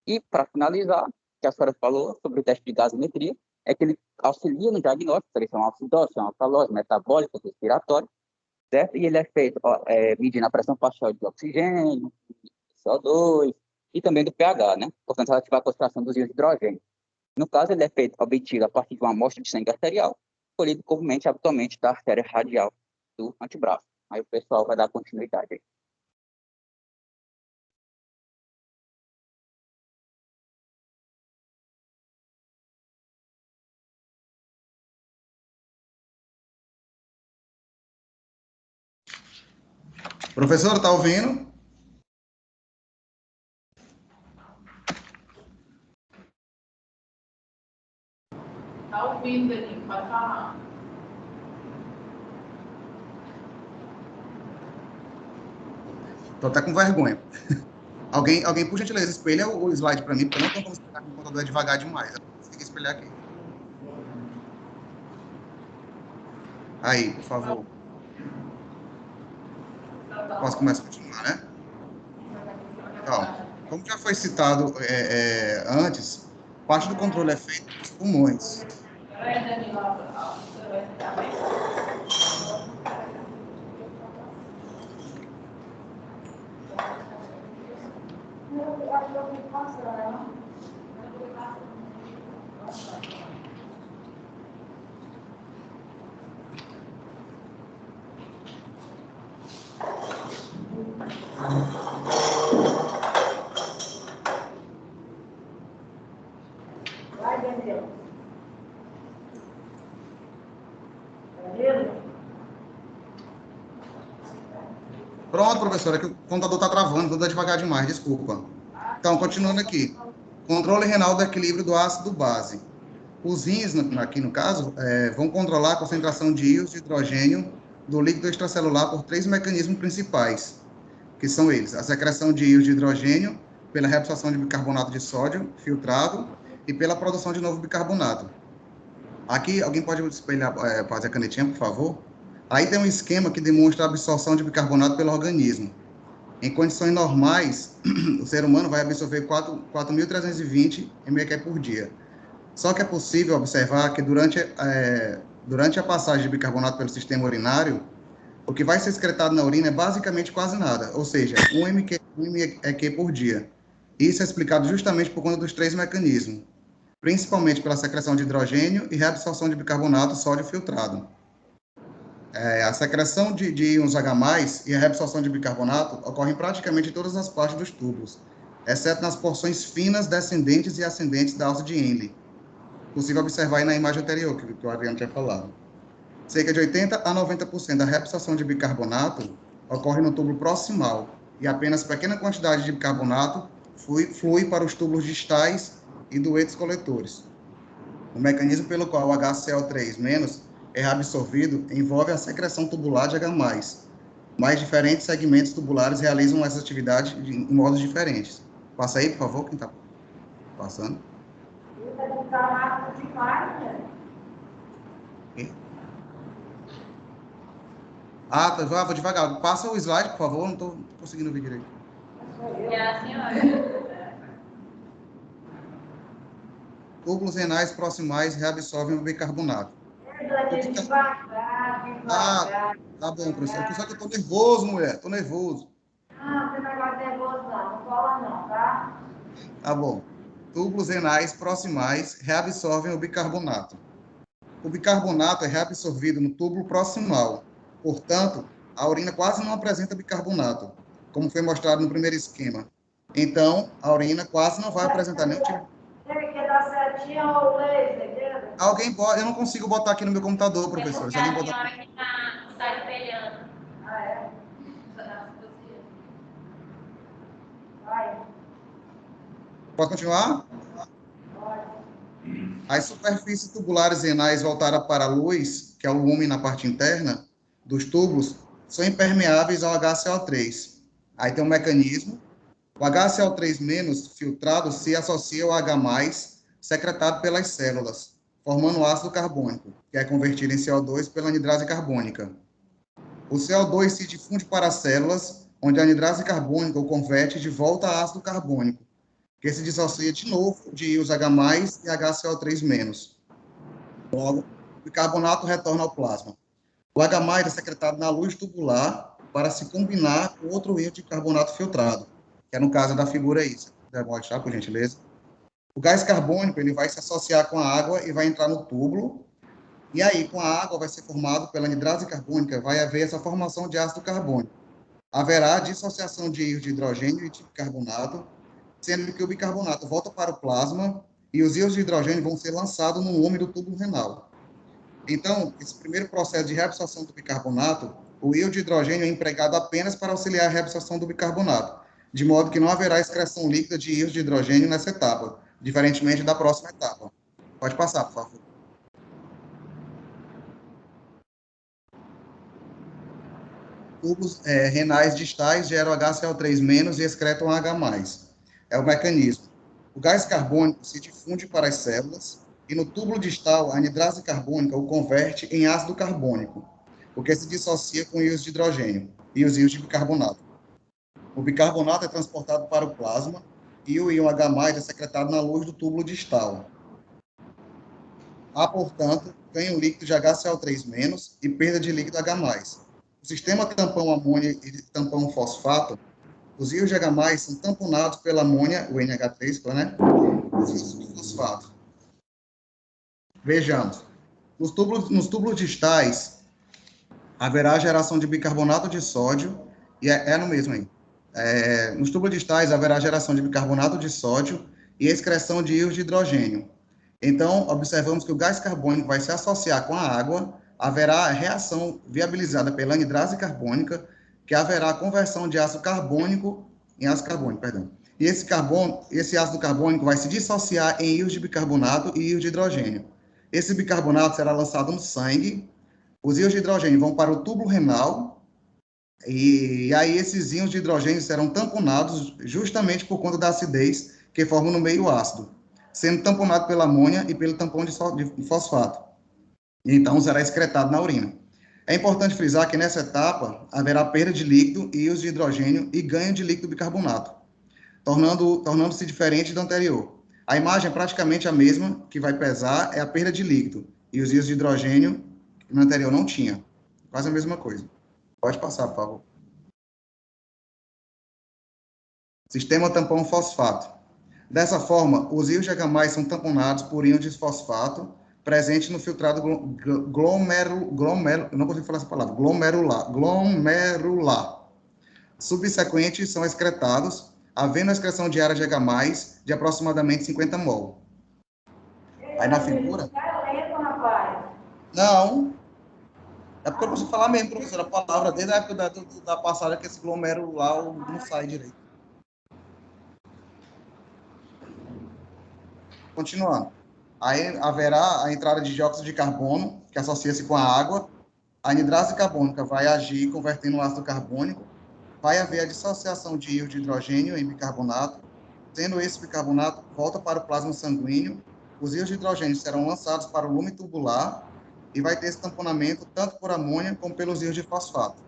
Speaker 12: E, para finalizar, que a senhora falou sobre o teste de gasometria, é que ele auxilia no diagnóstico, se é uma acidose, se é uma alcalose metabólica, respiratória, certo? E ele é feito medindo a pressão parcial de oxigênio, CO2 e também do pH, né? Portanto, relativa à concentração dos íons de hidrogênio. No caso, ele é feito obtido a partir de uma amostra de sangue arterial, colhido comumente, habitualmente, da artéria radial do antebraço. Aí o pessoal vai dar continuidade aí.
Speaker 14: Professor, tá ouvindo?
Speaker 10: Daninho, pode falar.
Speaker 14: Tô até com vergonha. Alguém, por gentileza, espelha o slide para mim, porque eu não tenho como espelhar, porque o computador é devagar demais. Eu não consigo espelhar aqui. Aí, por favor. Posso começar a continuar, né? Então, como já foi citado antes, parte do controle é feito nos pulmões.
Speaker 1: Vai, Danilo. Danilo?
Speaker 14: Pronto, professora, que o computador está travando, tudo é devagar demais, desculpa. Então, continuando aqui. Controle renal do equilíbrio do ácido base. Os rins, aqui no caso, vão controlar a concentração de íons de hidrogênio do líquido extracelular por 3 mecanismos principais, que são eles: a secreção de íons de hidrogênio, pela reabsorção de bicarbonato de sódio filtrado e pela produção de novo bicarbonato. Aqui, alguém pode espelhar, fazer a canetinha, por favor? Aí tem um esquema que demonstra a absorção de bicarbonato pelo organismo. Em condições normais, o ser humano vai absorver 4.320 mQ por dia. Só que é possível observar que durante a passagem de bicarbonato pelo sistema urinário, o que vai ser excretado na urina é basicamente quase nada, ou seja, 1 mQ por dia. Isso é explicado justamente por conta dos 3 mecanismos, principalmente pela secreção de hidrogênio e reabsorção de bicarbonato sódio filtrado. A secreção de íons H+, e a reabsorção de bicarbonato ocorrem praticamente em todas as partes dos tubos, exceto nas porções finas, descendentes e ascendentes da alça de Henle. Possível observar aí na imagem anterior, que o Adriano tinha falado. Cerca de 80% a 90% da reabsorção de bicarbonato ocorre no tubo proximal, e apenas pequena quantidade de bicarbonato flui para os túbulos distais e duetos coletores. O mecanismo pelo qual o HCl3- é reabsorvido envolve a secreção tubular de H+. Mais diferentes segmentos tubulares realizam essa atividade em modos diferentes. Passa aí, por favor, quem está passando.
Speaker 1: Está rápido demais, né?
Speaker 14: Vou devagar. Passa o slide, por favor, não estou conseguindo ver direito.
Speaker 1: É a senhora.
Speaker 14: Túbulos renais proximais reabsorvem o bicarbonato.
Speaker 1: Devagar.
Speaker 14: Tá bom, professor. Só que eu estou nervoso, mulher. Estou nervoso.
Speaker 1: Não, você não vai nervoso, não. Não cola, não, tá?
Speaker 14: Tá bom. Túbulos renais proximais reabsorvem o bicarbonato. O bicarbonato é reabsorvido no túbulo proximal. Portanto, a urina quase não apresenta bicarbonato, como foi mostrado no primeiro esquema. Então, a urina quase não vai apresentar nenhum tipo.
Speaker 1: Ele quer dar certinho ou laser,
Speaker 14: Alguém pode. Eu não consigo botar aqui no meu computador, professor. Se alguém botar.
Speaker 1: A senhora que está espelhando. Ah, é? Vai.
Speaker 14: Pode continuar? As superfícies tubulares renais voltadas para a luz, que é o lume na parte interna dos túbulos, são impermeáveis ao HCl3. Aí tem um mecanismo. O HCl3- filtrado se associa ao H+, secretado pelas células, formando ácido carbônico, que é convertido em CO2 pela anidrase carbônica. O CO2 se difunde para as células, onde a anidrase carbônica o converte de volta a ácido carbônico, que se dissocia de novo de íons H+, e HCl3-. Logo, o bicarbonato retorna ao plasma. O H+ é secretado na luz tubular para se combinar com outro íon de carbonato filtrado, que é no caso da figura aí. Você puder mostrar, por gentileza. O gás carbônico ele vai se associar com a água e vai entrar no túbulo, e aí com a água vai ser formado pela anidrase carbônica, vai haver essa formação de ácido carbônico. Haverá dissociação de íons de hidrogênio e de bicarbonato, sendo que o bicarbonato volta para o plasma e os íons de hidrogênio vão ser lançados no lume do túbulo renal. Então, esse primeiro processo de reabsorção do bicarbonato, o íon de hidrogênio é empregado apenas para auxiliar a reabsorção do bicarbonato, de modo que não haverá excreção líquida de íons de hidrogênio nessa etapa, diferentemente da próxima etapa. Pode passar, por favor. tubos renais distais geram HCl3- e excretam H+. É o mecanismo. O gás carbônico se difunde para as células e no túbulo distal, a anidrase carbônica o converte em ácido carbônico, porque se dissocia com íons de hidrogênio e os íons de bicarbonato. O bicarbonato é transportado para o plasma e o íon H+ é secretado na luz do túbulo distal. Há, portanto, ganho líquido de HCl3- e perda de líquido H+. O sistema tampão amônia e tampão fosfato, os íons de H+ são tamponados pela amônia, o NH3, né? Os íons do fosfato. Vejamos. Nos túbulos distais, haverá geração de bicarbonato de sódio, e é no mesmo aí. Nos túbulos distais, haverá geração de bicarbonato de sódio e excreção de íons de hidrogênio. Então, observamos que o gás carbônico vai se associar com a água, haverá reação viabilizada pela anidrase carbônica, que haverá conversão de ácido carbônico em ácido carbônico, perdão. E esse ácido carbônico vai se dissociar em íons de bicarbonato e íons de hidrogênio. Esse bicarbonato será lançado no sangue, os íons de hidrogênio vão para o túbulo renal, e aí esses íons de hidrogênio serão tamponados justamente por conta da acidez que formam no meio ácido, sendo tamponado pela amônia e pelo tampão de fosfato. E então será excretado na urina. É importante frisar que nessa etapa haverá perda de líquido, íons de hidrogênio e ganho de líquido bicarbonato, tornando-se diferente do anterior. A imagem é praticamente a mesma, que vai pesar é a perda de líquido, e os íons de hidrogênio, que no anterior não tinha. Quase a mesma coisa. Pode passar, por favor. Sistema tampão fosfato. Dessa forma, os íons de H+ são tamponados por íons de fosfato presente no filtrado não consigo falar essa palavra, glomerular. Subsequentes são excretados, havendo a excreção diária de H+ de aproximadamente 50 mol. Aí na figura... Não. É porque eu não consigo falar mesmo, professora, a palavra desde a época da passada que esse glomerular não sai direito. Continuando. Aí haverá a entrada de dióxido de carbono, que associa-se com a água. A anidrase carbônica vai agir convertendo o ácido carbônico. Vai haver a dissociação de íons de hidrogênio em bicarbonato. Sendo esse bicarbonato, volta para o plasma sanguíneo. Os íons de hidrogênio serão lançados para o lume tubular e vai ter esse tamponamento tanto por amônia como pelos íons de fosfato.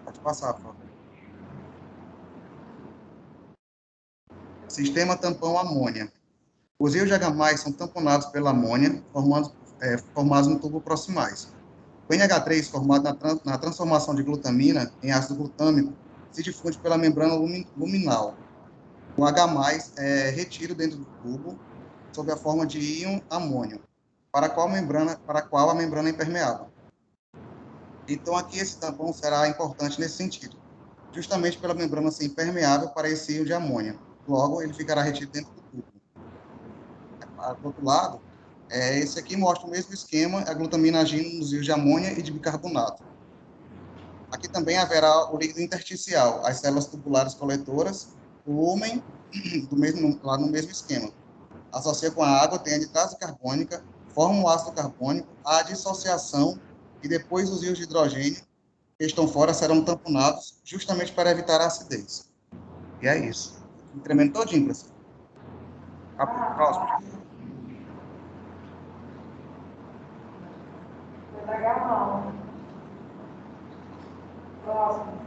Speaker 14: Pode passar, por favor. Sistema tampão amônia. Os íons de H+ são tamponados pela amônia, formados no tubo proximais. O NH3, formado na transformação de glutamina em ácido glutâmico, se difunde pela membrana luminal. O H+ é retido dentro do tubo, sob a forma de íon amônio, para a qual a membrana é impermeável. Então, aqui esse tampão será importante nesse sentido, justamente pela membrana ser impermeável para esse íon de amônia. Logo, ele ficará retido dentro do tubo. Do outro lado, esse aqui mostra o mesmo esquema, a glutamina agindo nos íons de amônia e de bicarbonato. Aqui também haverá o líquido intersticial, as células tubulares coletoras, o lumen, lá no mesmo esquema. Associa com a água, tem a anidrase carbônica, forma o ácido carbônico, a dissociação e depois os íons de hidrogênio que estão fora serão tamponados justamente para evitar a acidez. E é isso. Tremendo todinho, professor. Próximo.
Speaker 1: Legal, não. Próximo.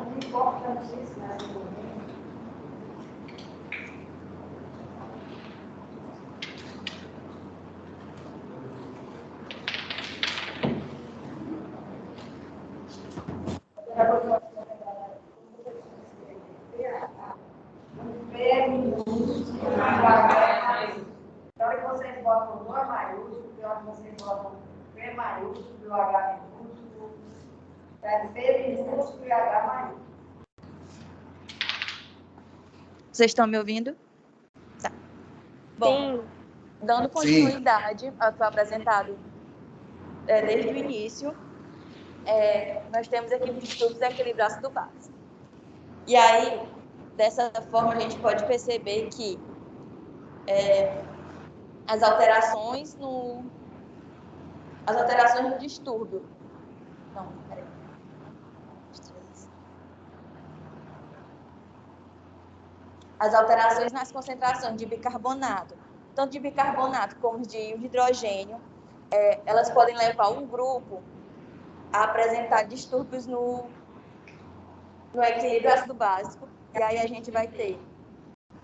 Speaker 1: Muito importantíssimo essa corrente. Na hora que vocês botam o A maiúsculo, na hora que vocês botam P maiúsculo e o H minúsculo, é P minúsculo e H maiúsculo.
Speaker 8: Vocês estão me ouvindo? Tá. Bom, dando continuidade ao que foi apresentado desde o início, nós temos aqui os estudos de equilíbrio ácido-base. E aí, dessa forma, a gente pode perceber que as alterações no distúrbio. Não, peraí. As alterações nas concentrações de bicarbonato, tanto de bicarbonato como de íon de hidrogênio, elas podem levar um grupo a apresentar distúrbios no equilíbrio ácido básico, e aí a gente vai ter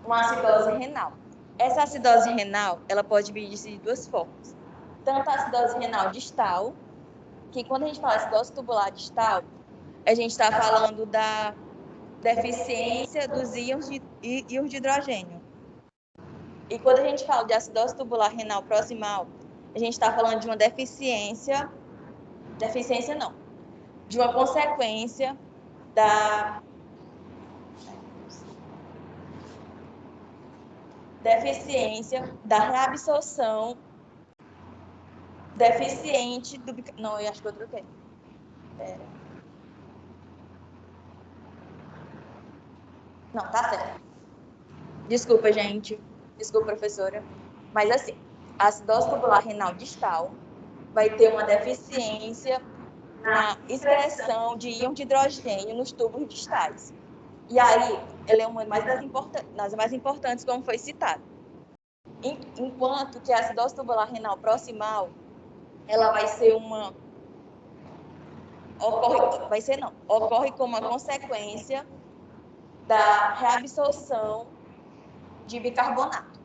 Speaker 8: uma acidose renal. Essa acidose renal, ela pode dividir-se de duas formas. Tanto a acidose renal distal, que quando a gente fala acidose tubular distal, a gente está falando da deficiência dos íons de hidrogênio. E quando a gente fala de acidose tubular renal proximal, a gente está falando de uma deficiência não, de uma consequência da deficiência da reabsorção deficiente do... Não, eu acho que eu troquei. Não, tá certo. Desculpa, gente. Desculpa, professora. Mas assim, a acidose tubular renal distal vai ter uma deficiência na excreção de íon de hidrogênio nos tubos distais. E aí, ela é uma das mais importantes, como foi citado. Enquanto que a acidose tubular renal proximal, ela vai ser uma... Ocorre como uma consequência da reabsorção de bicarbonato.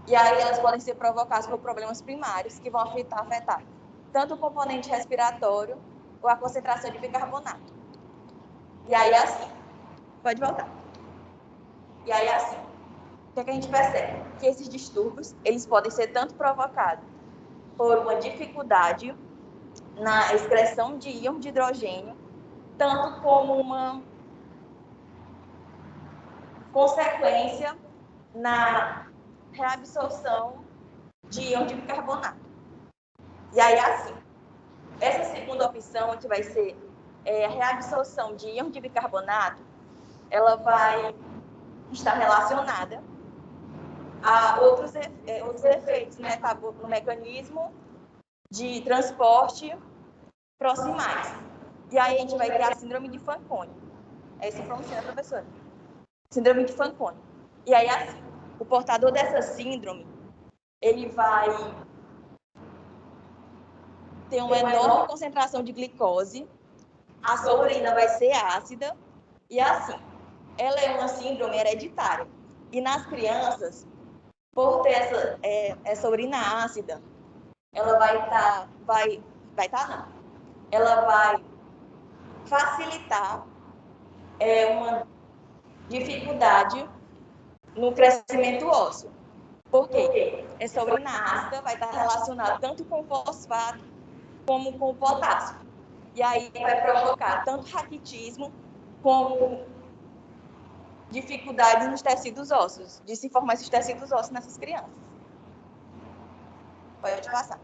Speaker 8: E aí elas podem ser provocadas por problemas primários que vão afetar tanto o componente respiratório ou a concentração de bicarbonato. E aí assim, pode voltar. E aí assim, o que a gente percebe? Que esses distúrbios, eles podem ser tanto provocados por uma dificuldade na excreção de íon de hidrogênio, tanto como uma consequência na reabsorção de íon de bicarbonato. E aí, assim, essa segunda opção, que vai ser a reabsorção de íon de bicarbonato, ela vai estar relacionada a outros efeitos, né, no mecanismo de transporte proximais. E aí a gente vai ter a síndrome de Fanconi. Essa pronuncia, professora? Síndrome de Fanconi. E aí, assim, o portador dessa síndrome, ele vai ter uma enorme concentração de glicose, a sua urina vai ser ácida, e assim, ela é uma síndrome hereditária. E nas crianças, por ter essa urina ácida, ela ela vai facilitar uma dificuldade no crescimento ósseo. Por quê? Essa urina ácida vai estar relacionada tanto com o fosfato como com o potássio. E aí vai provocar tanto raquitismo como dificuldades nos tecidos ósseos, de se formar esses tecidos ósseos nessas crianças. Pode passar.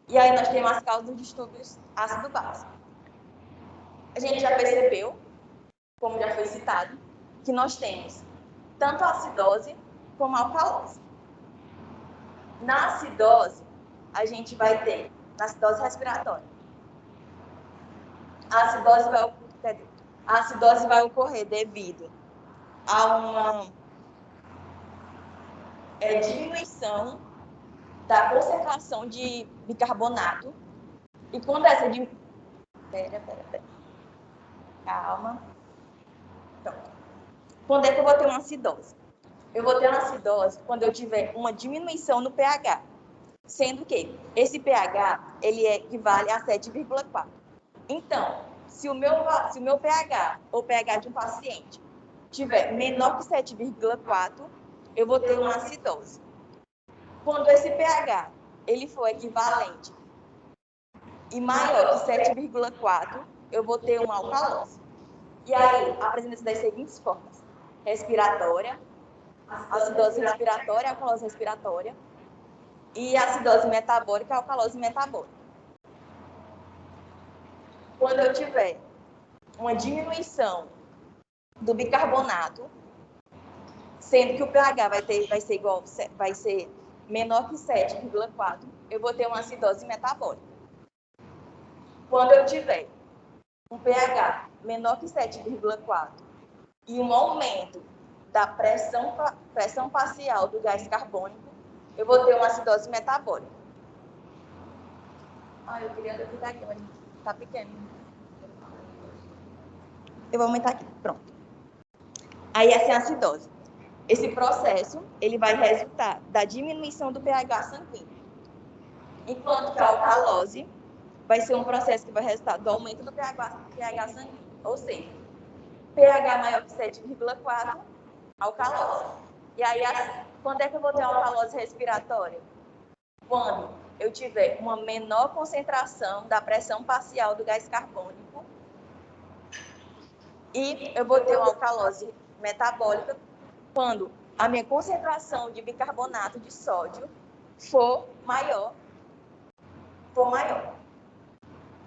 Speaker 8: E aí nós temos as causas dos distúrbios ácido-básico. A gente já percebeu, como já foi citado, que nós temos tanto a acidose como a alcalose. Na acidose, a gente vai ter na acidose respiratória. A acidose vai ocorrer devido a uma diminuição da concentração de bicarbonato. E quando essa calma. Então, quando é que eu vou ter uma acidose? Eu vou ter uma acidose quando eu tiver uma diminuição no pH, sendo que esse pH ele equivale a 7,4. Então, se o meu pH ou pH de um paciente tiver menor que 7,4, eu vou ter uma acidose. Quando esse pH ele for equivalente e maior que 7,4, eu vou ter uma alcalose. E aí, apresenta-se das seguintes formas: respiratória, acidose respiratória, alcalose respiratória, e acidose metabólica, alcalose metabólica. Quando eu tiver uma diminuição do bicarbonato, sendo que o pH vai ser menor que 7,4, eu vou ter uma acidose metabólica. Quando eu tiver um pH menor que 7,4 e um aumento da pressão parcial do gás carbônico, eu vou ter uma acidose metabólica. Eu queria aumentar aqui, mas está pequeno. Eu vou aumentar aqui, pronto. Aí essa é a acidose. Esse processo, ele vai resultar da diminuição do pH sanguíneo. Enquanto que a alcalose vai ser um processo que vai resultar do aumento do pH sanguíneo. Ou seja, pH maior que 7,4, alcalose. E aí, quando é que eu vou ter uma alcalose respiratória? Quando eu tiver uma menor concentração da pressão parcial do gás carbônico e eu vou ter uma alcalose metabólica quando a minha concentração de bicarbonato de sódio for maior.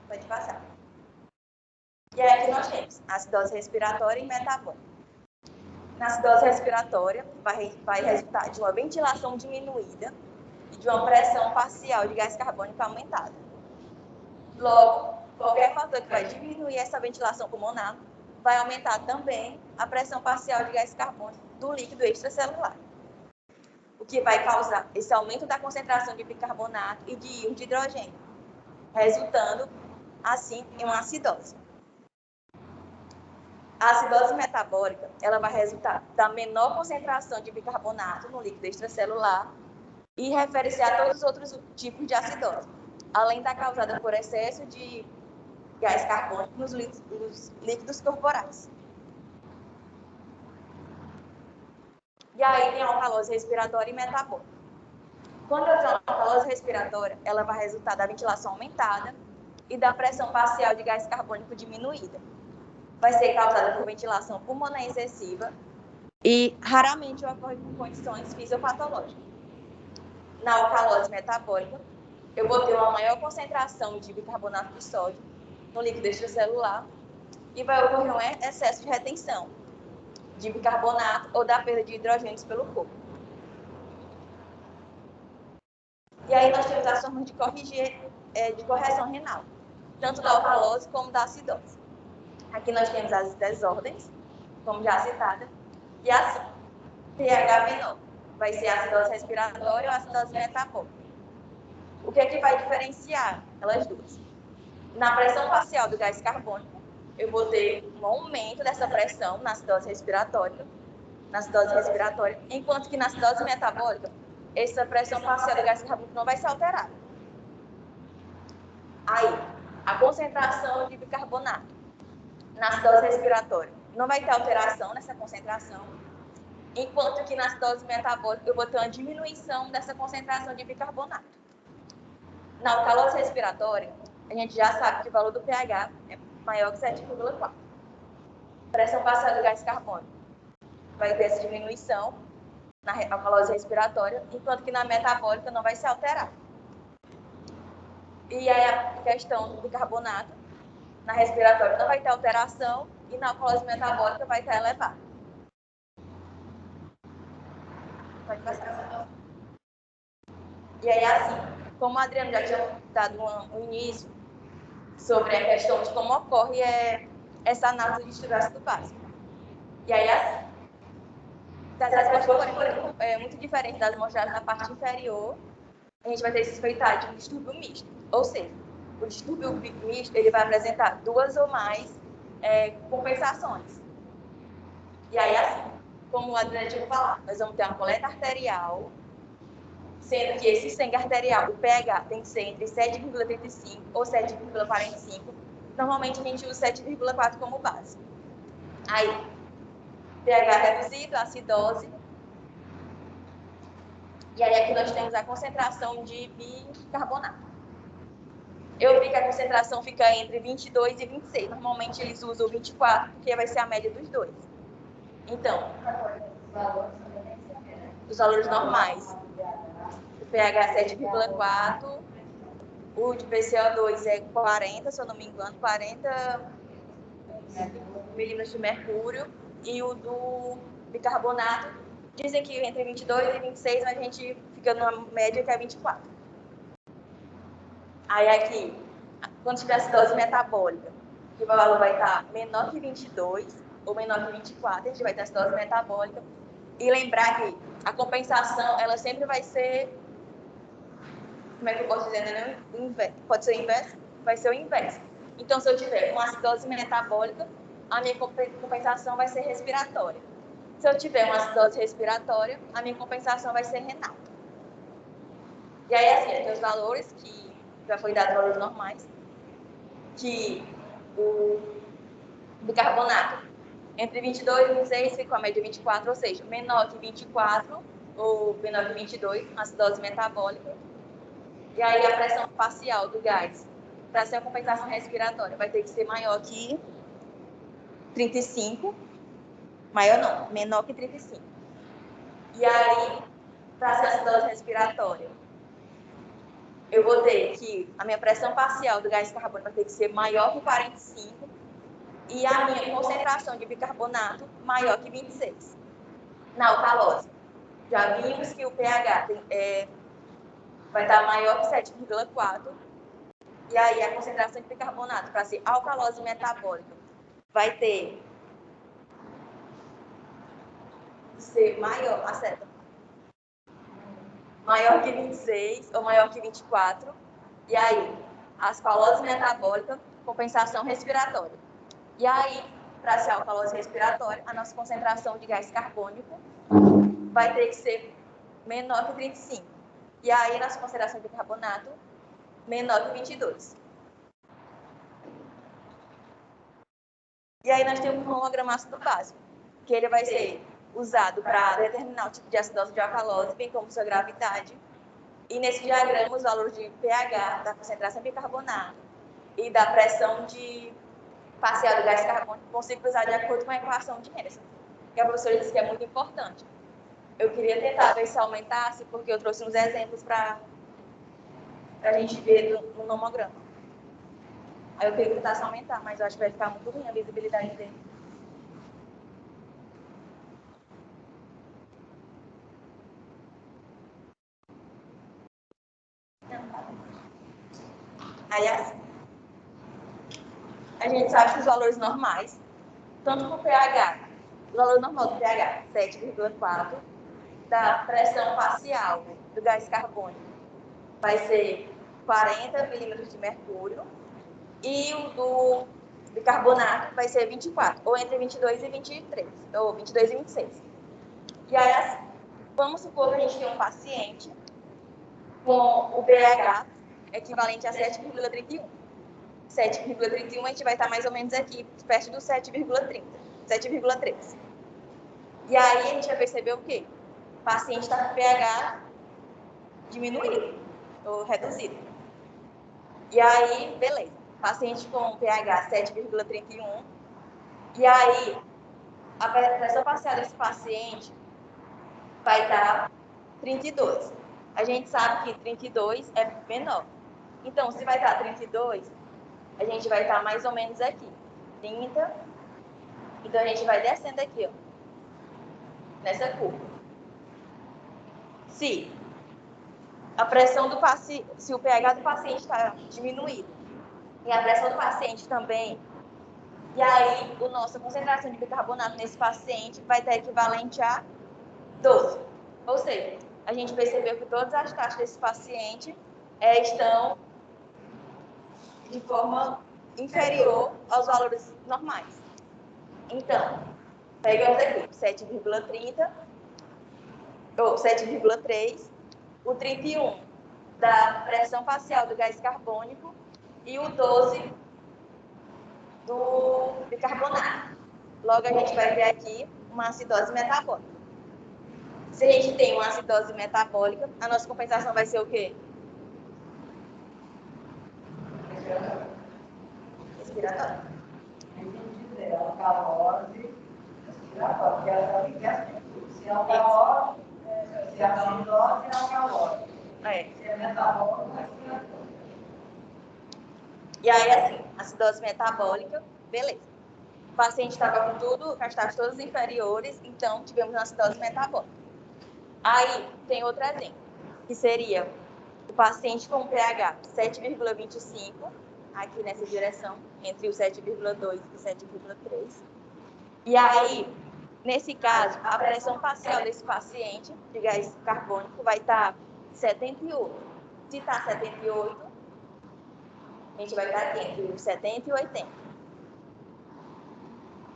Speaker 8: Pode passar. E aí aqui nós temos acidose respiratória e metabólica. Na acidose respiratória, vai resultar de uma ventilação diminuída e de uma pressão parcial de gás carbônico aumentada. Logo, qualquer fator que vai diminuir essa ventilação pulmonar vai aumentar também a pressão parcial de gás carbônico do líquido extracelular, o que vai causar esse aumento da concentração de bicarbonato e de íon de hidrogênio, resultando, assim, em uma acidose. A acidose metabólica, ela vai resultar da menor concentração de bicarbonato no líquido extracelular e refere-se a todos os outros tipos de acidose, além da causada por excesso de gás carbônico nos líquidos corporais. E aí tem a alcalose respiratória e metabólica. Quando eu tenho a alcalose respiratória, ela vai resultar da ventilação aumentada e da pressão parcial de gás carbônico diminuída. Vai ser causada por ventilação pulmonar excessiva e raramente ocorre com condições fisiopatológicas. Na alcalose metabólica, eu vou ter uma maior concentração de bicarbonato de sódio no líquido extracelular e vai ocorrer um excesso de retenção de bicarbonato ou da perda de hidrogênios pelo corpo. E aí nós temos as formas de correção renal, tanto da alcalose como da acidose. Aqui nós temos as desordens, como já citada, e assim, pH menor vai ser a acidose respiratória ou a acidose metabólica. O que é que vai diferenciar elas duas? Na pressão parcial do gás carbônico, eu vou ter um aumento dessa pressão na acidose respiratória, enquanto que na acidose metabólica, essa pressão parcial do gás carbônico não vai ser alterada. Aí, a concentração de bicarbonato na acidose respiratória não vai ter alteração nessa concentração, enquanto que na acidose metabólica eu vou ter uma diminuição dessa concentração de bicarbonato. Na alcalose respiratória, a gente já sabe que o valor do pH é maior que 7,4. Pressão parcial do gás carbônico vai ter essa diminuição na alcalose respiratória, enquanto que na metabólica não vai se alterar. E aí a questão do bicarbonato na respiratória não vai ter alteração e na alcalose metabólica vai estar elevada. Pode passar. E aí assim, como o Adriano já tinha dado um início sobre a questão de como ocorre essa análise de estudo ácido básico. E aí assim, das respostas forem muito diferentes das mostradas na parte inferior, a gente vai ter que suspeitar de um distúrbio misto. Ou seja, o distúrbio misto ele vai apresentar duas ou mais compensações. E aí, assim, como o Adriano tinha falado, nós vamos ter uma coleta arterial, sendo que esse sangue arterial, o pH, tem que ser entre 7,35 ou 7,45. Normalmente, a gente usa 7,4 como base. Aí, pH reduzido, acidose. E aí, aqui nós temos a concentração de bicarbonato. Eu vi que a concentração fica entre 22 e 26. Normalmente, eles usam 24, porque vai ser a média dos dois. Então, os valores normais. O pH é 7,4, o de PCO2 é 40, se eu não me engano, 40 milímetros de mercúrio, E o do bicarbonato, dizem que entre 22 e 26, mas a gente fica numa média que é 24. Aí aqui, quando tiver acidose metabólica, que o valor vai estar menor que 22 ou menor que 24, a gente vai ter acidose metabólica. E lembrar que a compensação, ela sempre vai ser, como é que eu posso dizer, né? Pode ser o inverso? Vai ser o inverso. Então, se eu tiver uma acidose metabólica, a minha compensação vai ser respiratória. Se eu tiver uma acidose respiratória, a minha compensação vai ser renal. E aí, assim, tem os valores que já foi dado valores normais, que o bicarbonato entre 22 e 26 fica a média 24, ou seja, menor que 24 ou menor que 22, acidose metabólica. E aí a pressão parcial do gás, para ser a compensação respiratória, vai ter que ser maior que 35, maior não, menor que 35. E aí, para ser acidose respiratória, eu vou ter que, a minha pressão parcial do gás carbônico vai ter que ser maior que 45 e a minha concentração de bicarbonato maior que 26. Na alcalose, já vimos que o pH vai estar maior que 7,4 e aí a concentração de bicarbonato para ser alcalose metabólica vai ter que ser maior, acerta, maior que 26 ou maior que 24. E aí, asfalose metabólica, compensação respiratória. E aí, para ser alcalose respiratória, a nossa concentração de gás carbônico vai ter que ser menor que 35. E aí, nossa concentração de bicarbonato, menor que 22. E aí, nós temos um homograma ácido básico, que ele vai ser usado para determinar o tipo de acidose de alcalose, bem como sua gravidade. E nesse diagrama, os valores de pH, da concentração de bicarbonato e da pressão parcial do gás carbônico vão ser cruzados de acordo com a equação de Henderson, que a professora disse que é muito importante. Eu queria tentar ver se aumentasse, porque eu trouxe uns exemplos para a gente ver no nomograma. Aí eu queria tentar se aumentar, mas eu acho que vai ficar muito ruim a visibilidade dele. Aí, assim, a gente sabe que os valores normais, tanto para o pH, o valor normal do pH, 7,4, da pressão parcial do gás carbônico vai ser 40 milímetros de mercúrio e o do bicarbonato vai ser 24, ou entre 22 e 23, ou 22 e 26. E aí, assim, vamos supor que a gente tem um paciente com o pH equivalente a 7,31. 7,31 a gente vai estar mais ou menos aqui, perto do 7,30, 7,3. E aí a gente vai perceber o quê? O paciente está com pH diminuído ou reduzido. E aí, beleza. Paciente com pH 7,31. E aí, a pressão parcial desse paciente vai estar 32. A gente sabe que 32 é menor. Então, se vai estar 32, a gente vai estar mais ou menos aqui. 30. Então, a gente vai descendo aqui, ó. Nessa curva. Se a pressão do paciente, se o pH do paciente está diminuído e a pressão do paciente também, e aí a nossa concentração de bicarbonato nesse paciente vai estar equivalente a 12. Ou seja, a gente percebeu que todas as taxas desse paciente estão de forma inferior aos valores normais. Então, pegamos aqui 7,30 ou 7,3, o 31 da pressão parcial do gás carbônico e o 12 do bicarbonato. Logo, a gente vai ver aqui uma acidose metabólica. Se a gente tem uma acidose metabólica, a nossa compensação vai ser o quê? Respiratória.
Speaker 1: A gente dizer alcalose respiratória, porque ela também quer tudo. Se é alcalose, se é acidose, é alcalose. Se é metabólico, é respiratória.
Speaker 8: E aí, assim, acidose metabólica, beleza. O paciente estava com tudo, com as taxas todas inferiores, então tivemos uma acidose metabólica. Aí, tem outro exemplo, que seria o paciente com pH 7,25, aqui nessa direção, entre o 7,2 e o 7,3. E aí, nesse caso, a pressão parcial desse paciente de gás carbônico vai estar 78. Se está 78, a gente vai estar aqui entre 70 e 80.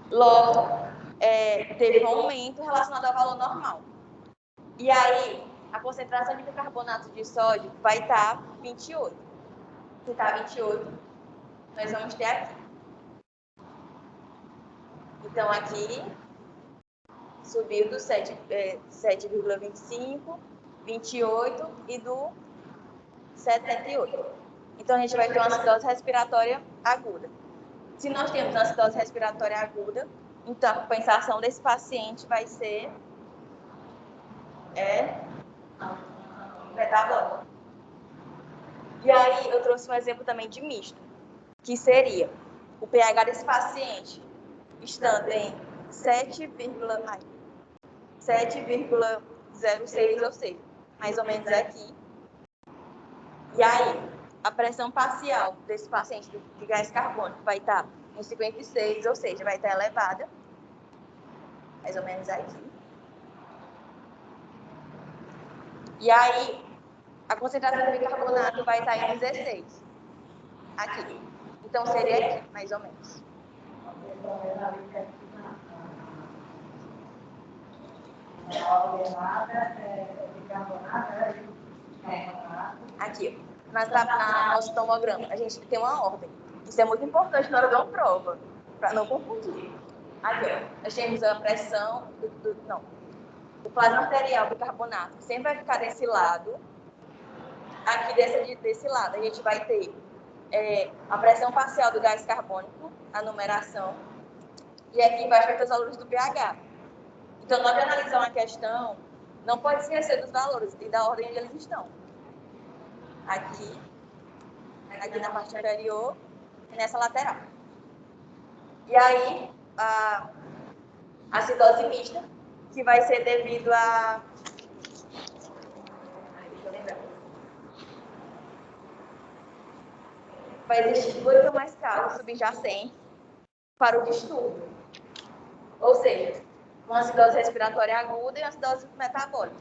Speaker 8: Logo, teve um aumento relacionado ao valor normal. E aí, a concentração de bicarbonato de sódio vai estar 28. Se está 28, nós vamos ter aqui. Então, aqui, subiu do 7,25, 28 e do 78. Então, a gente vai ter uma acidose respiratória aguda. Se nós temos uma acidose respiratória aguda, então a compensação desse paciente vai ser metabólica. E aí, eu trouxe um exemplo também de misto, que seria o pH desse paciente estando em 7,06, ou seja, mais ou menos aqui. E aí, a pressão parcial desse paciente de gás carbônico vai estar em 56, ou seja, vai estar elevada, mais ou menos aqui. E aí, a concentração de bicarbonato vai estar em 16, aqui. Então, seria aqui, mais ou menos. Aqui, na nosso tomograma, a gente tem uma ordem. Isso é muito importante na hora de uma prova, para não confundir. Aqui, ó, nós temos a pressão o plasma arterial bicarbonato sempre vai ficar desse lado. Aqui desse lado, a gente vai ter a pressão parcial do gás carbônico, a numeração, e aqui embaixo vai ter os valores do pH. Então, na hora de analisar uma questão, não pode esquecer dos valores e da ordem onde eles estão. Aqui na parte inferior e nessa lateral. E aí, a acidose mista, que vai ser devido a... Deixa eu lembrar. Vai existir duas ou mais causas subjacentes para o distúrbio. Ou seja, uma acidose respiratória aguda e uma acidose metabólica.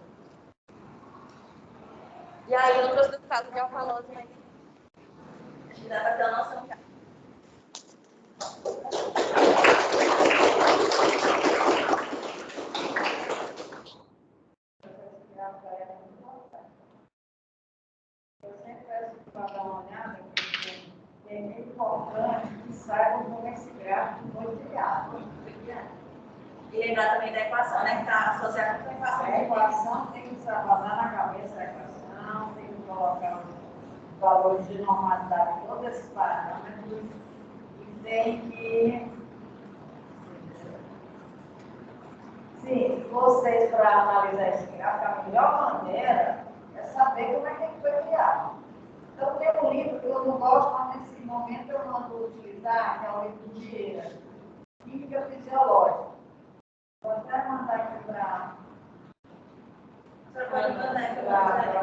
Speaker 8: E aí, eu trouxe do caso de alcalose, mas acho que dá para ter uma noção já.
Speaker 1: Eu sempre peço para dar uma olhada, porque é muito importante que saibam como esse gráfico foi criado.
Speaker 8: E lembrar também da equação, né? Que está associada com a equação.
Speaker 1: A equação tem que trabalhar na cabeça a equação, tem que colocar os valores de normalidade de todos esses parâmetros e tem que... Sim, vocês, para analisar esse gráfico, a melhor maneira é saber como é que foi criado. Então, tem um livro que eu não gosto, mas nesse momento eu mando utilizar, que é o livro de Química Fisiológica. Vou até mandar aqui para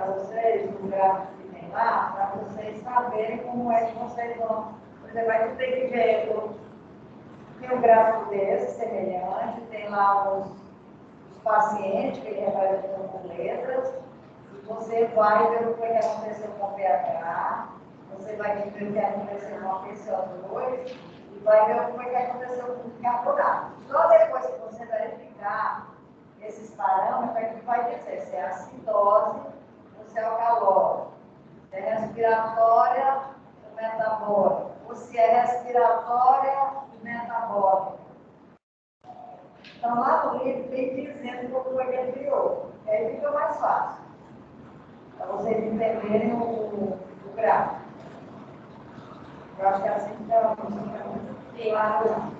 Speaker 1: vocês, o gráfico que tem lá, para vocês saberem como é que vocês vão. Por exemplo, aí tu tem que ver, tem um gráfico desse, semelhante, tem lá os pacientes que ele representam por letras, e você vai ver o que aconteceu com o pH, você vai ver o que aconteceu com a PCO2, e vai ver o que aconteceu com o bicarbonato. Só depois que você verificar esses parâmetros, é que vai dizer se é acidose ou se é alcalose, se é respiratória ou metabólica, ou se é respiratória ou metabólica. Então, lá no livro tem dizendo como foi que ele criou. Aí fica mais fácil, para vocês entenderem o gráfico. Eu acho que é assim que ela funciona muito claro.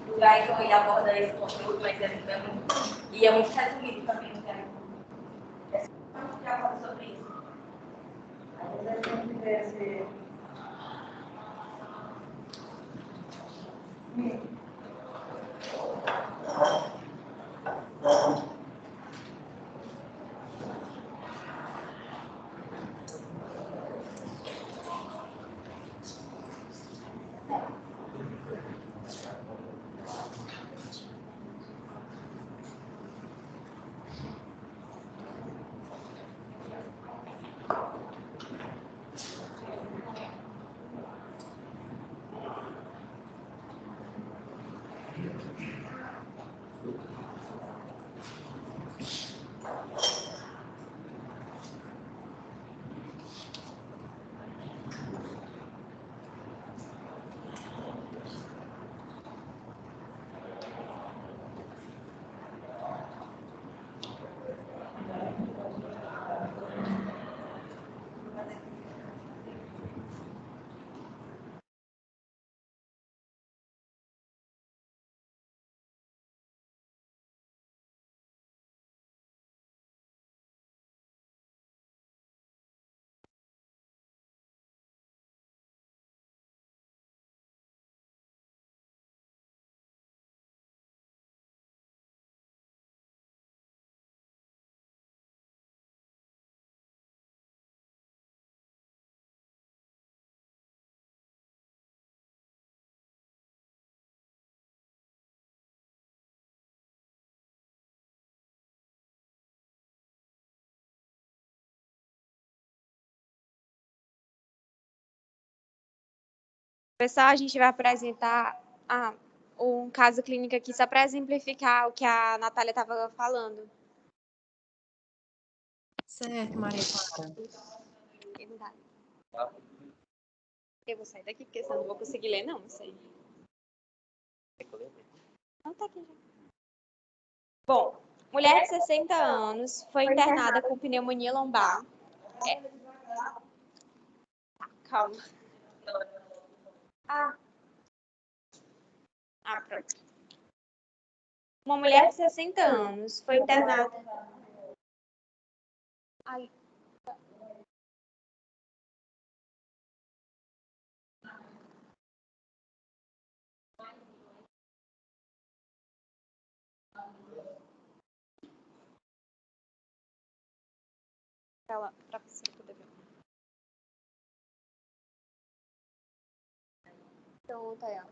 Speaker 8: O Gaito, ele aborda esse conteúdo, mas e é muito resumido também, né? É muito de acordo sobre isso.
Speaker 1: Aí vocês têm que ver se...
Speaker 3: Pessoal, a gente vai apresentar um caso clínico aqui só para exemplificar o que a Natália estava falando.
Speaker 10: Certo, Maria Clara.
Speaker 3: Eu vou sair daqui, porque senão eu não vou conseguir ler, não, isso aí. Não, tá aqui já. Bom, mulher de 60 anos foi internada com pneumonia lombar. Calma. Pronto. Uma mulher de 60 anos foi internada. Ai. Para você poder ver. Pronto, aí, ó.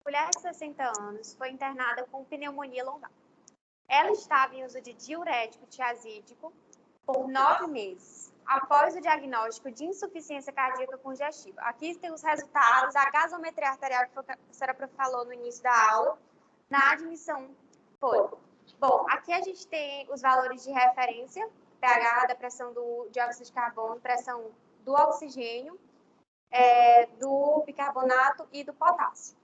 Speaker 3: Mulher de 60 anos foi internada com pneumonia lombar. Ela estava em uso de diurético tiazídico por 9 meses, após o diagnóstico de insuficiência cardíaca congestiva. Aqui tem os resultados da gasometria arterial que a professora falou no início da aula, na admissão. Bom, aqui a gente tem os valores de referência, pH, da pressão do dióxido de carbono, pressão do oxigênio, do bicarbonato e do potássio.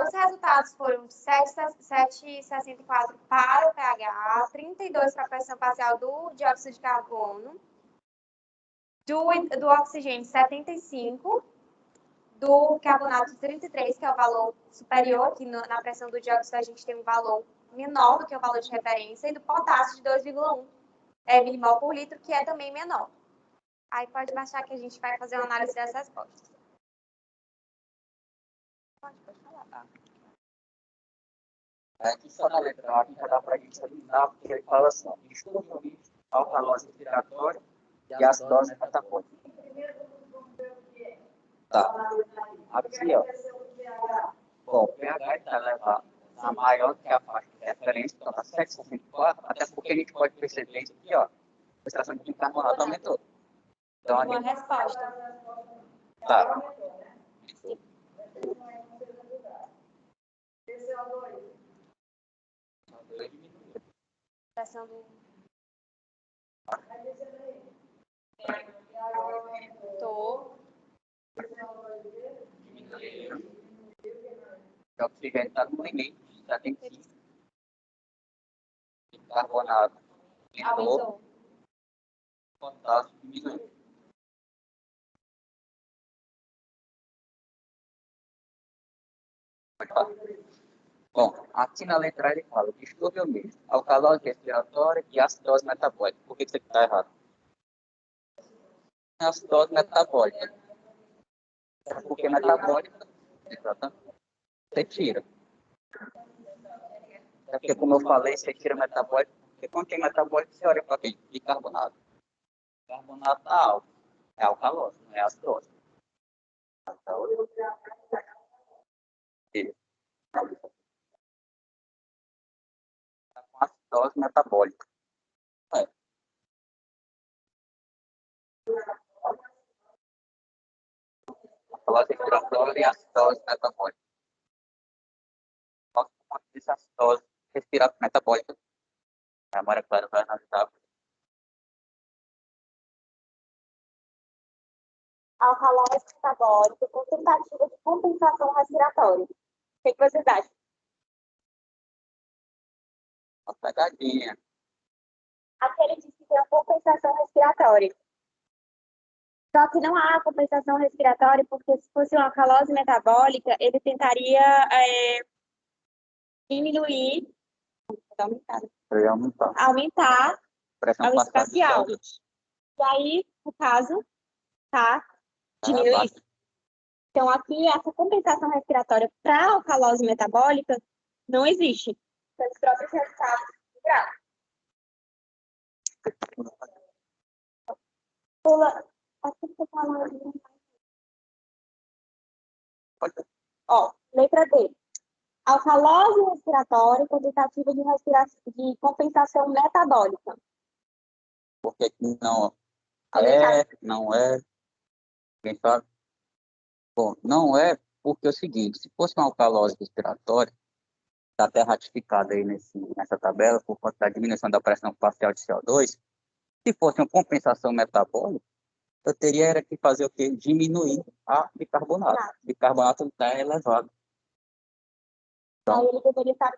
Speaker 3: Os resultados foram 7,64 para o pH, 32 para a pressão parcial do dióxido de carbono, do oxigênio 75, do carbonato 33, que é o valor superior, aqui na pressão do dióxido a gente tem um valor menor do que o valor de referência, e do potássio de 2,1 milimol por litro, que é também menor. Aí pode baixar que a gente vai fazer uma análise das respostas. Pode falar.
Speaker 12: Aqui só na letra A, que já dá para a gente eliminar, porque ele fala assim, distúrbio alcalose respiratória e acidose metabólica. Tá. Aqui, ó. Bom, o pH está elevado a maior do que a faixa de referência, então está 7,64, até porque a gente pode perceber isso aqui, ó. A concentração de bicarbonato aumentou. Então,
Speaker 3: Uma resposta.
Speaker 12: Tá.
Speaker 3: Pressão do...
Speaker 12: O oxigênio está no limite, já tem que carbonato aumentou, potássio diminuiu. Bom, aqui na letra A ele fala distúrbio mesmo, alcalose respiratória e acidose metabólica. Por que isso aqui está errado? É acidose metabólica. É porque metabólica, exatamente, você tira. É porque, como eu falei, você tira metabólico, porque quando tem metabólico, você olha para quem? Bicarbonato. Bicarbonato está alto. É alcalose, não é acidose. Está com acidose metabólica. alcalose respiratória e acidose metabólica. Nosso ponto de acidose metabólica. A Maria Clara vai analisar.
Speaker 3: Alcalose metabólica com tentativa de compensação respiratória. O que vocês acham?
Speaker 12: Uma pegadinha.
Speaker 3: Aqui ele disse que tem a compensação respiratória. Só que não há compensação respiratória, porque se fosse uma alcalose metabólica, ele tentaria diminuir, aumentar
Speaker 12: Pressão
Speaker 3: o espacial. E aí, no caso, tá diminuindo isso. Então, aqui, essa compensação respiratória para a alcalose metabólica não existe. Pelos próprios resultados do gráfico. Pula. Ó, letra D. Alcalose respiratória com tentativa de compensação metabólica.
Speaker 12: Porque não é. Quem sabe? Bom, não é porque é o seguinte, se fosse uma alcalose respiratória, está até ratificada aí nessa tabela, por conta da diminuição da pressão parcial de CO2, se fosse uma compensação metabólica, eu teria era que fazer o quê? Diminuir a bicarbonato. O bicarbonato está elevado.
Speaker 3: Então, aí ele deveria estar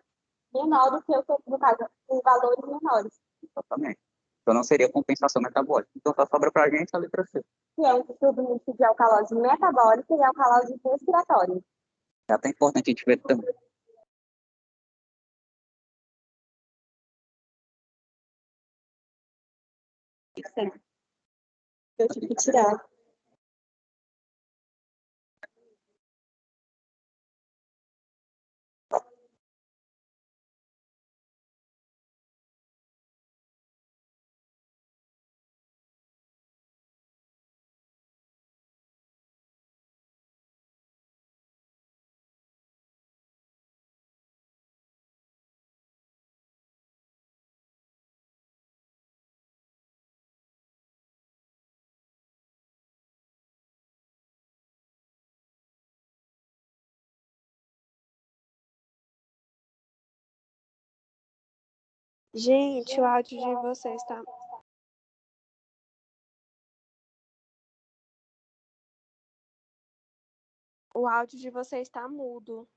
Speaker 3: menor do que no caso, os valores menores.
Speaker 12: Exatamente. Então não seria compensação metabólica. Então só sobra para a gente a letra C.
Speaker 3: Que é um subnicho de alcalose metabólica e alcalose respiratória.
Speaker 12: É até importante a gente ver também.
Speaker 3: Eu tive que tirar.
Speaker 2: Gente, o áudio de vocês tá. O áudio de vocês está mudo.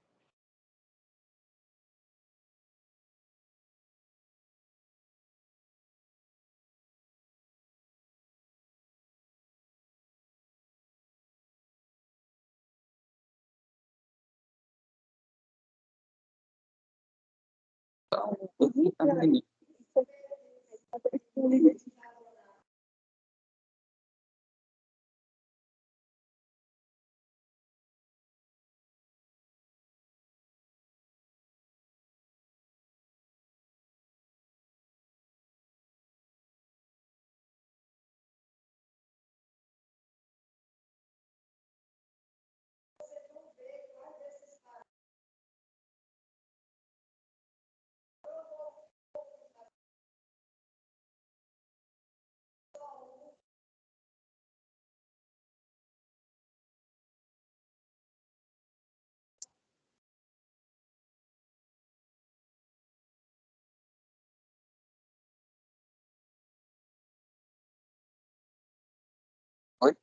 Speaker 12: Oi?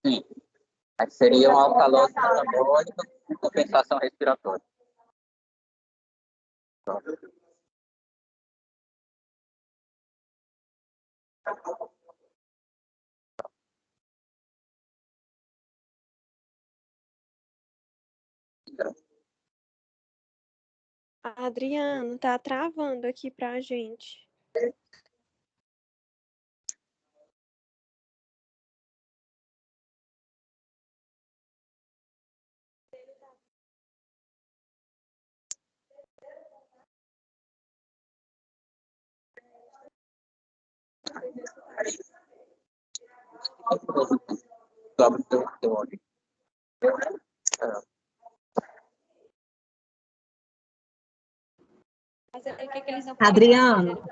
Speaker 12: Sim. Aí seria uma alcalose metabólica com compensação respiratória.
Speaker 2: Adriano, tá travando aqui pra gente.
Speaker 12: Sobre o teu olho.
Speaker 7: Adriano.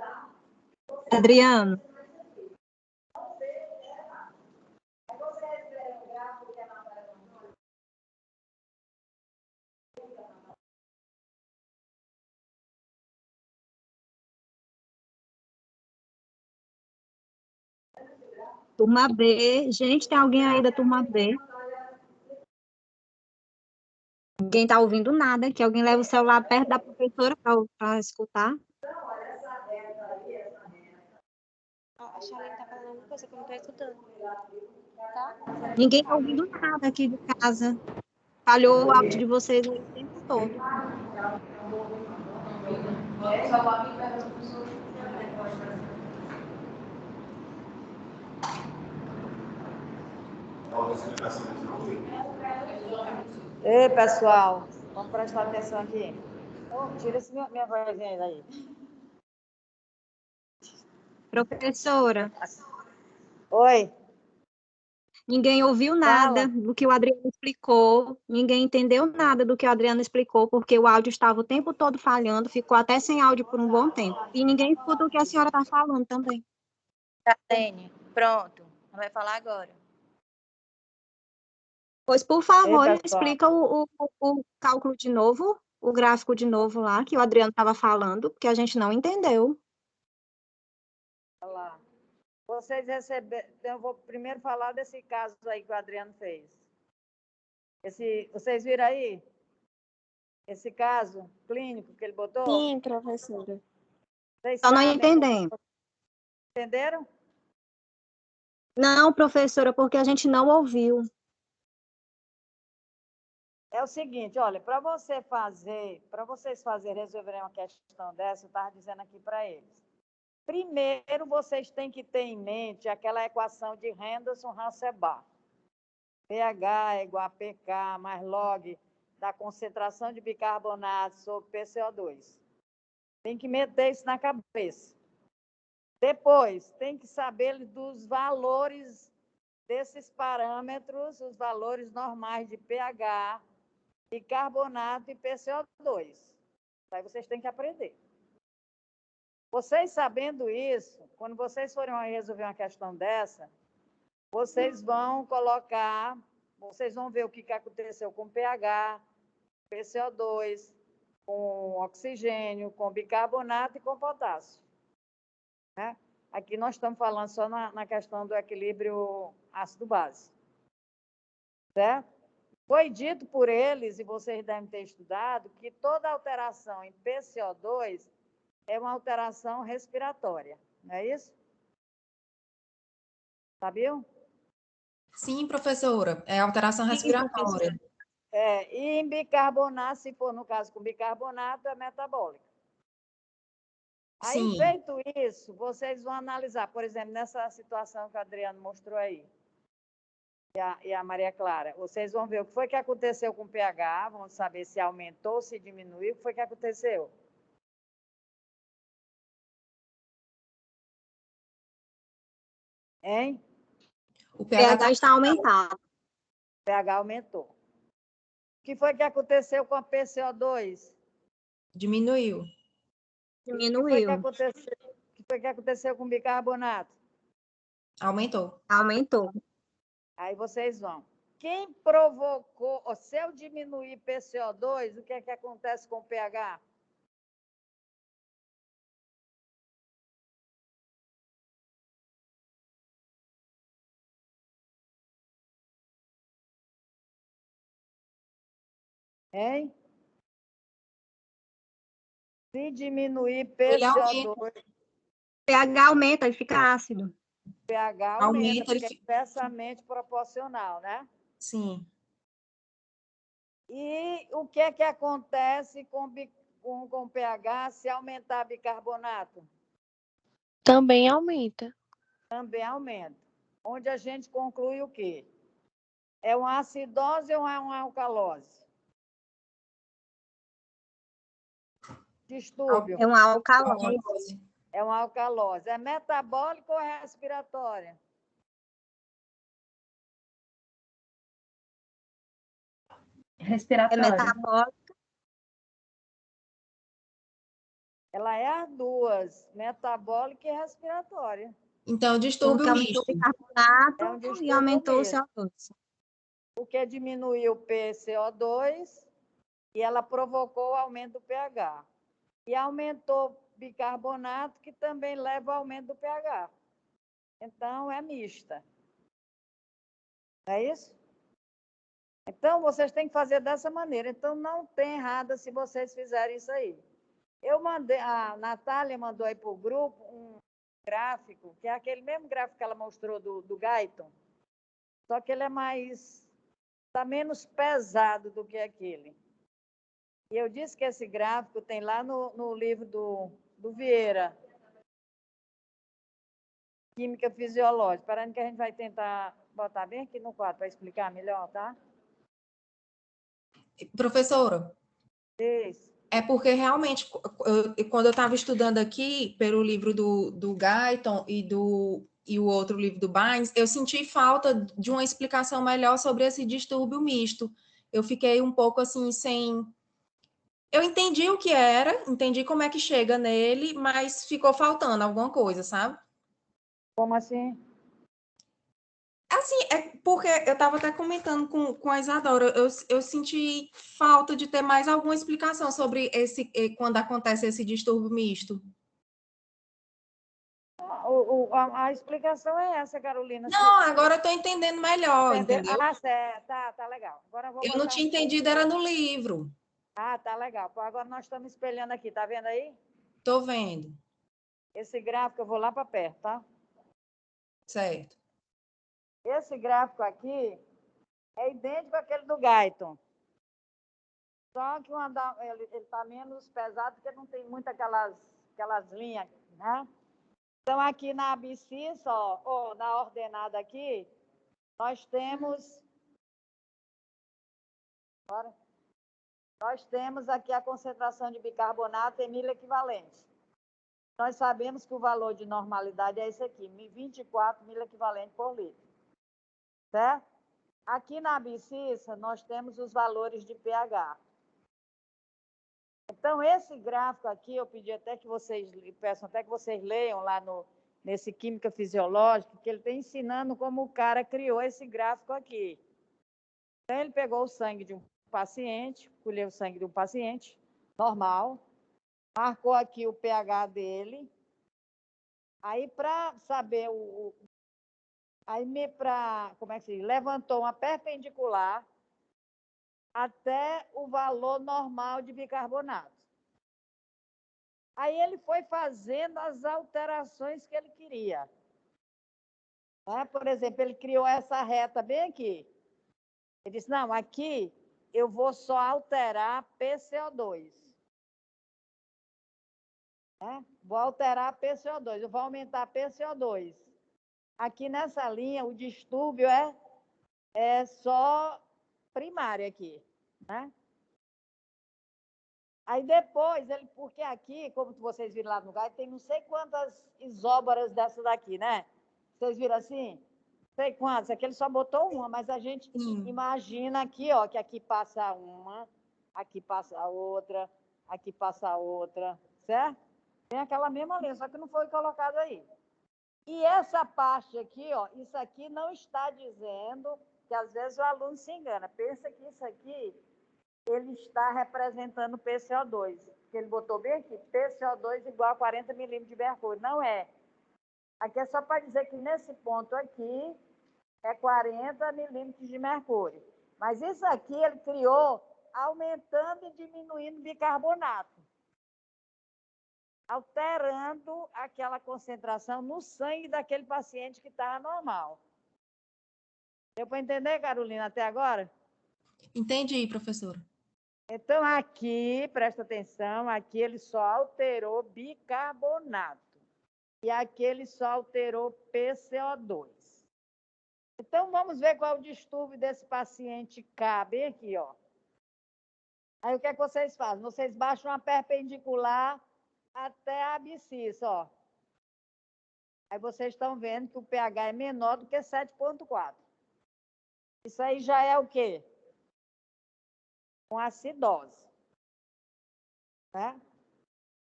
Speaker 7: Adriano. Turma B. Gente, tem alguém aí da turma B? Ninguém tá ouvindo nada, que alguém leva o celular perto da professora para escutar.
Speaker 2: A Charlene tá falando alguma coisa que eu não tô escutando. Tá?
Speaker 7: Ninguém tá ouvindo nada aqui de casa. Falhou o áudio de vocês aí o tempo todo.
Speaker 1: Ei, pessoal, vamos prestar atenção aqui. Tira minha vozinha daí.
Speaker 7: Professora,
Speaker 1: Oi.
Speaker 7: ninguém ouviu nada do que o Adriano explicou, ninguém entendeu nada do que o Adriano explicou, porque o áudio estava o tempo todo falhando, ficou até sem áudio por um bom tempo. E ninguém escuta o que a senhora está falando também.
Speaker 8: Charlene, pronto. Não vai falar agora.
Speaker 7: Pois, por favor,
Speaker 1: Ei, pessoal.
Speaker 7: explica o cálculo de novo, o gráfico de novo lá, que o Adriano estava falando, porque a gente não entendeu.
Speaker 1: Olha lá. Vocês receberam. Eu vou primeiro falar desse caso aí que o Adriano fez. Vocês viram aí? Esse caso clínico que ele botou?
Speaker 2: Sim, professora.
Speaker 1: Vocês
Speaker 7: Só não
Speaker 1: sabem?
Speaker 7: entendemos.
Speaker 1: Entenderam?
Speaker 7: Não, professora, porque a gente não ouviu.
Speaker 1: É o seguinte, olha, para vocês resolverem uma questão dessa, eu estava dizendo aqui para eles. Primeiro, vocês têm que ter em mente aquela equação de Henderson-Hasselbalch. pH é igual a pK mais log da concentração de bicarbonato sobre PCO2. Tem que meter isso na cabeça. Depois, tem que saber dos valores desses parâmetros, os valores normais de pH, bicarbonato e PCO2. Aí vocês têm que aprender. Vocês sabendo isso, quando vocês forem resolver uma questão dessa, vocês vão colocar, vocês vão ver o que aconteceu com pH, PCO2, com oxigênio, com bicarbonato e com potássio. Né? Aqui nós estamos falando só na questão do equilíbrio ácido-base. Certo? Foi dito por eles, e vocês devem ter estudado, que toda alteração em PCO2 é uma alteração respiratória. Não é isso? Sabiam?
Speaker 10: Sim, professora, é alteração respiratória.
Speaker 1: E em bicarbonato, se for no caso com bicarbonato, é metabólica. Aí,
Speaker 10: Sim.
Speaker 1: feito isso, vocês vão analisar, por exemplo, nessa situação que o Adriano mostrou aí, e a Maria Clara, vocês vão ver o que foi que aconteceu com o pH, vão saber se aumentou, se diminuiu, o que foi que aconteceu. Hein?
Speaker 7: O pH está aumentado.
Speaker 1: O pH aumentou. O que foi que aconteceu com a PCO2?
Speaker 10: Diminuiu.
Speaker 7: Diminuiu.
Speaker 1: O que foi que aconteceu com o bicarbonato?
Speaker 10: Aumentou.
Speaker 7: Aumentou.
Speaker 1: Aí vocês vão. Quem provocou, se eu diminuir PCO2, o que é que acontece com o pH? Hein? Se diminuir PCO2...
Speaker 7: O pH aumenta, ele fica ácido.
Speaker 1: O pH aumenta, porque é inversamente proporcional, né?
Speaker 10: Sim.
Speaker 1: E o que é que acontece com o pH se aumentar bicarbonato?
Speaker 2: Também aumenta.
Speaker 1: Também aumenta. Onde a gente conclui o quê? É uma acidose ou é uma alcalose? Distúrbio.
Speaker 7: É uma alcalose.
Speaker 1: É uma alcalose. É metabólica ou é respiratória?
Speaker 7: Respiratória. É metabólica.
Speaker 1: Ela é as duas, metabólica e respiratória.
Speaker 10: Então, distúrbio
Speaker 7: aumentou o bicarbonato e aumentou o CO2.
Speaker 1: Porque diminuiu o PCO2 e ela provocou o aumento do pH. E aumentou o bicarbonato, que também leva ao aumento do pH. Então, é mista. Não é isso? Então, vocês têm que fazer dessa maneira. Então, não tem errado se vocês fizerem isso aí. Eu mandei, a Natália mandou aí para o grupo um gráfico, que é aquele mesmo gráfico que ela mostrou do Guyton, só que ele é mais, está menos pesado do que aquele. E eu disse que esse gráfico tem lá no livro do Vieira, Química Fisiológica. Esperando que a gente vai tentar botar bem aqui no quadro para explicar melhor, tá?
Speaker 10: Professora,
Speaker 1: Isso.
Speaker 10: é porque realmente, quando eu estava estudando aqui pelo livro do Guyton e o outro livro do Baines, eu senti falta de uma explicação melhor sobre esse distúrbio misto. Eu fiquei um pouco assim, sem... Eu entendi o que era, entendi como é que chega nele, mas ficou faltando alguma coisa, sabe?
Speaker 1: Como assim?
Speaker 10: Assim, é porque eu estava até comentando com a Isadora, eu senti falta de ter mais alguma explicação sobre quando acontece esse distúrbio misto.
Speaker 1: A explicação é essa, Carolina.
Speaker 10: Não, agora eu estou entendendo melhor, entendeu?
Speaker 1: Ah, certo. Tá legal. Agora
Speaker 10: Eu não tinha entendido, era no livro.
Speaker 1: Ah, tá legal. Agora nós estamos espelhando aqui, tá vendo aí?
Speaker 10: Estou vendo.
Speaker 1: Esse gráfico, eu vou lá para perto, tá?
Speaker 10: Certo.
Speaker 1: Esse gráfico aqui é idêntico àquele do Guyton. Só que ele está menos pesado, porque não tem muito aquelas linhas, né? Então, aqui na abscissa, ó, na ordenada aqui, nós temos... Nós temos aqui a concentração de bicarbonato em 1000 equivalentes. Nós sabemos que o valor de normalidade é esse aqui, 24 mil equivalentes por litro. Certo? Aqui na abscissa, nós temos os valores de pH. Então, esse gráfico aqui, eu pedi até que vocês, peço até que vocês leiam lá nesse Química Fisiológica, que ele está ensinando como o cara criou esse gráfico aqui. Então, ele pegou o sangue de um paciente, colheu o sangue de um paciente normal, marcou aqui o pH dele. Aí, para saber como é que se diz? Levantou uma perpendicular até o valor normal de bicarbonato. Aí ele foi fazendo as alterações que ele queria. Por exemplo, ele criou essa reta bem aqui. Ele disse, não, aqui eu vou só alterar PCO2. Vou alterar PCO2, eu vou aumentar PCO2. Aqui nessa linha, o distúrbio é só primário aqui, né? Aí depois, porque aqui, como vocês viram lá no lugar, tem não sei quantas isóbaras dessa daqui, né? Vocês viram assim? Não sei quantas, aqui ele só botou uma, mas a gente imagina aqui, ó, que aqui passa uma, aqui passa a outra, aqui passa a outra, certo? Tem aquela mesma linha, só que não foi colocado aí. E essa parte aqui, ó, isso aqui não está dizendo que às vezes o aluno se engana. Pensa que isso aqui, ele está representando PCO2. Que ele botou bem aqui, PCO2 igual a 40 milímetros de mercúrio. Não é. Aqui é só para dizer que nesse ponto aqui é 40 milímetros de mercúrio. Mas isso aqui ele criou aumentando e diminuindo bicarbonato, alterando aquela concentração no sangue daquele paciente que estava normal. Deu para entender, Carolina, até agora?
Speaker 10: Entendi, professora.
Speaker 1: Então, aqui, presta atenção, aqui ele só alterou bicarbonato. E aqui ele só alterou PCO2. Então, vamos ver qual é o distúrbio desse paciente K, bem aqui, ó. Aí, o que é que vocês fazem? Vocês baixam uma perpendicular até a abscissa, ó. Aí vocês estão vendo que o pH é menor do que 7,4. Isso aí já é o quê? Com acidose. Né?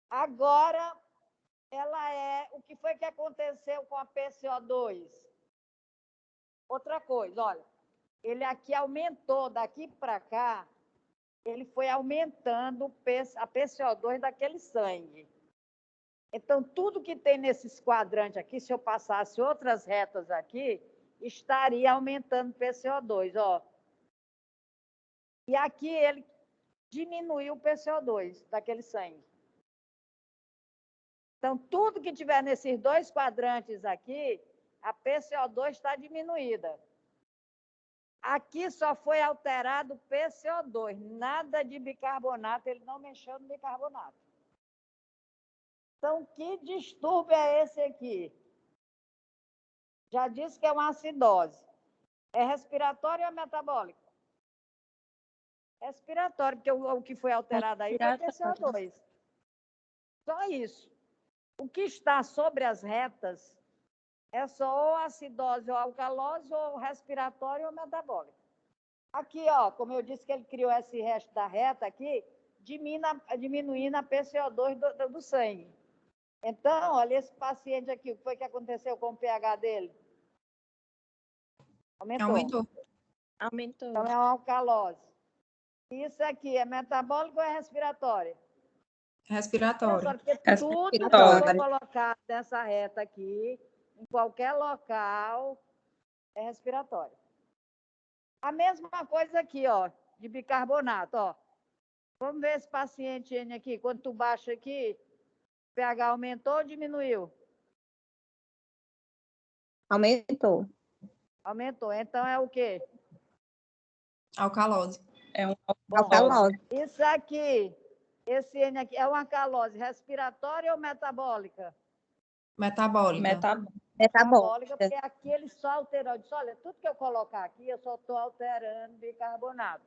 Speaker 1: Agora, o que foi que aconteceu com a PCO2? Outra coisa, olha, ele aqui aumentou, daqui para cá, ele foi aumentando a PCO2 daquele sangue. Então, tudo que tem nesses quadrantes aqui, se eu passasse outras retas aqui, estaria aumentando o PCO2, ó. E aqui ele diminuiu o PCO2 daquele sangue. Então, tudo que tiver nesses dois quadrantes aqui, a PCO2 está diminuída. Aqui só foi alterado o PCO2, nada de bicarbonato, ele não mexeu no bicarbonato. Então, que distúrbio é esse aqui? Já disse que é uma acidose. É respiratório ou metabólico? Respiratório, porque o que foi alterado aí foi o PCO2. Só isso. O que está sobre as retas é só ou acidose ou alcalose ou respiratório ou metabólico. Aqui, ó, como eu disse que ele criou esse resto da reta aqui, diminuindo a PCO2 do sangue. Então, olha esse paciente aqui, o que foi que aconteceu com o pH dele? Aumentou. Então, é uma alcalose. Isso aqui é metabólico ou é respiratório?
Speaker 10: Respiratório.
Speaker 1: Porque tudo que for colocado nessa reta aqui, em qualquer local, é respiratório. A mesma coisa aqui, ó, de bicarbonato, ó. Vamos ver esse paciente N aqui. Quando tu baixa aqui, o pH aumentou ou diminuiu?
Speaker 7: Aumentou.
Speaker 1: Aumentou. Então é o quê?
Speaker 10: Alcalose.
Speaker 5: É um
Speaker 7: Alcalose.
Speaker 1: Isso aqui, esse N aqui, é uma alcalose respiratória ou metabólica?
Speaker 10: Metabólica.
Speaker 1: Metabólica, porque aqui ele só alterou. Eu disse, olha, tudo que eu colocar aqui, eu só estou alterando bicarbonato.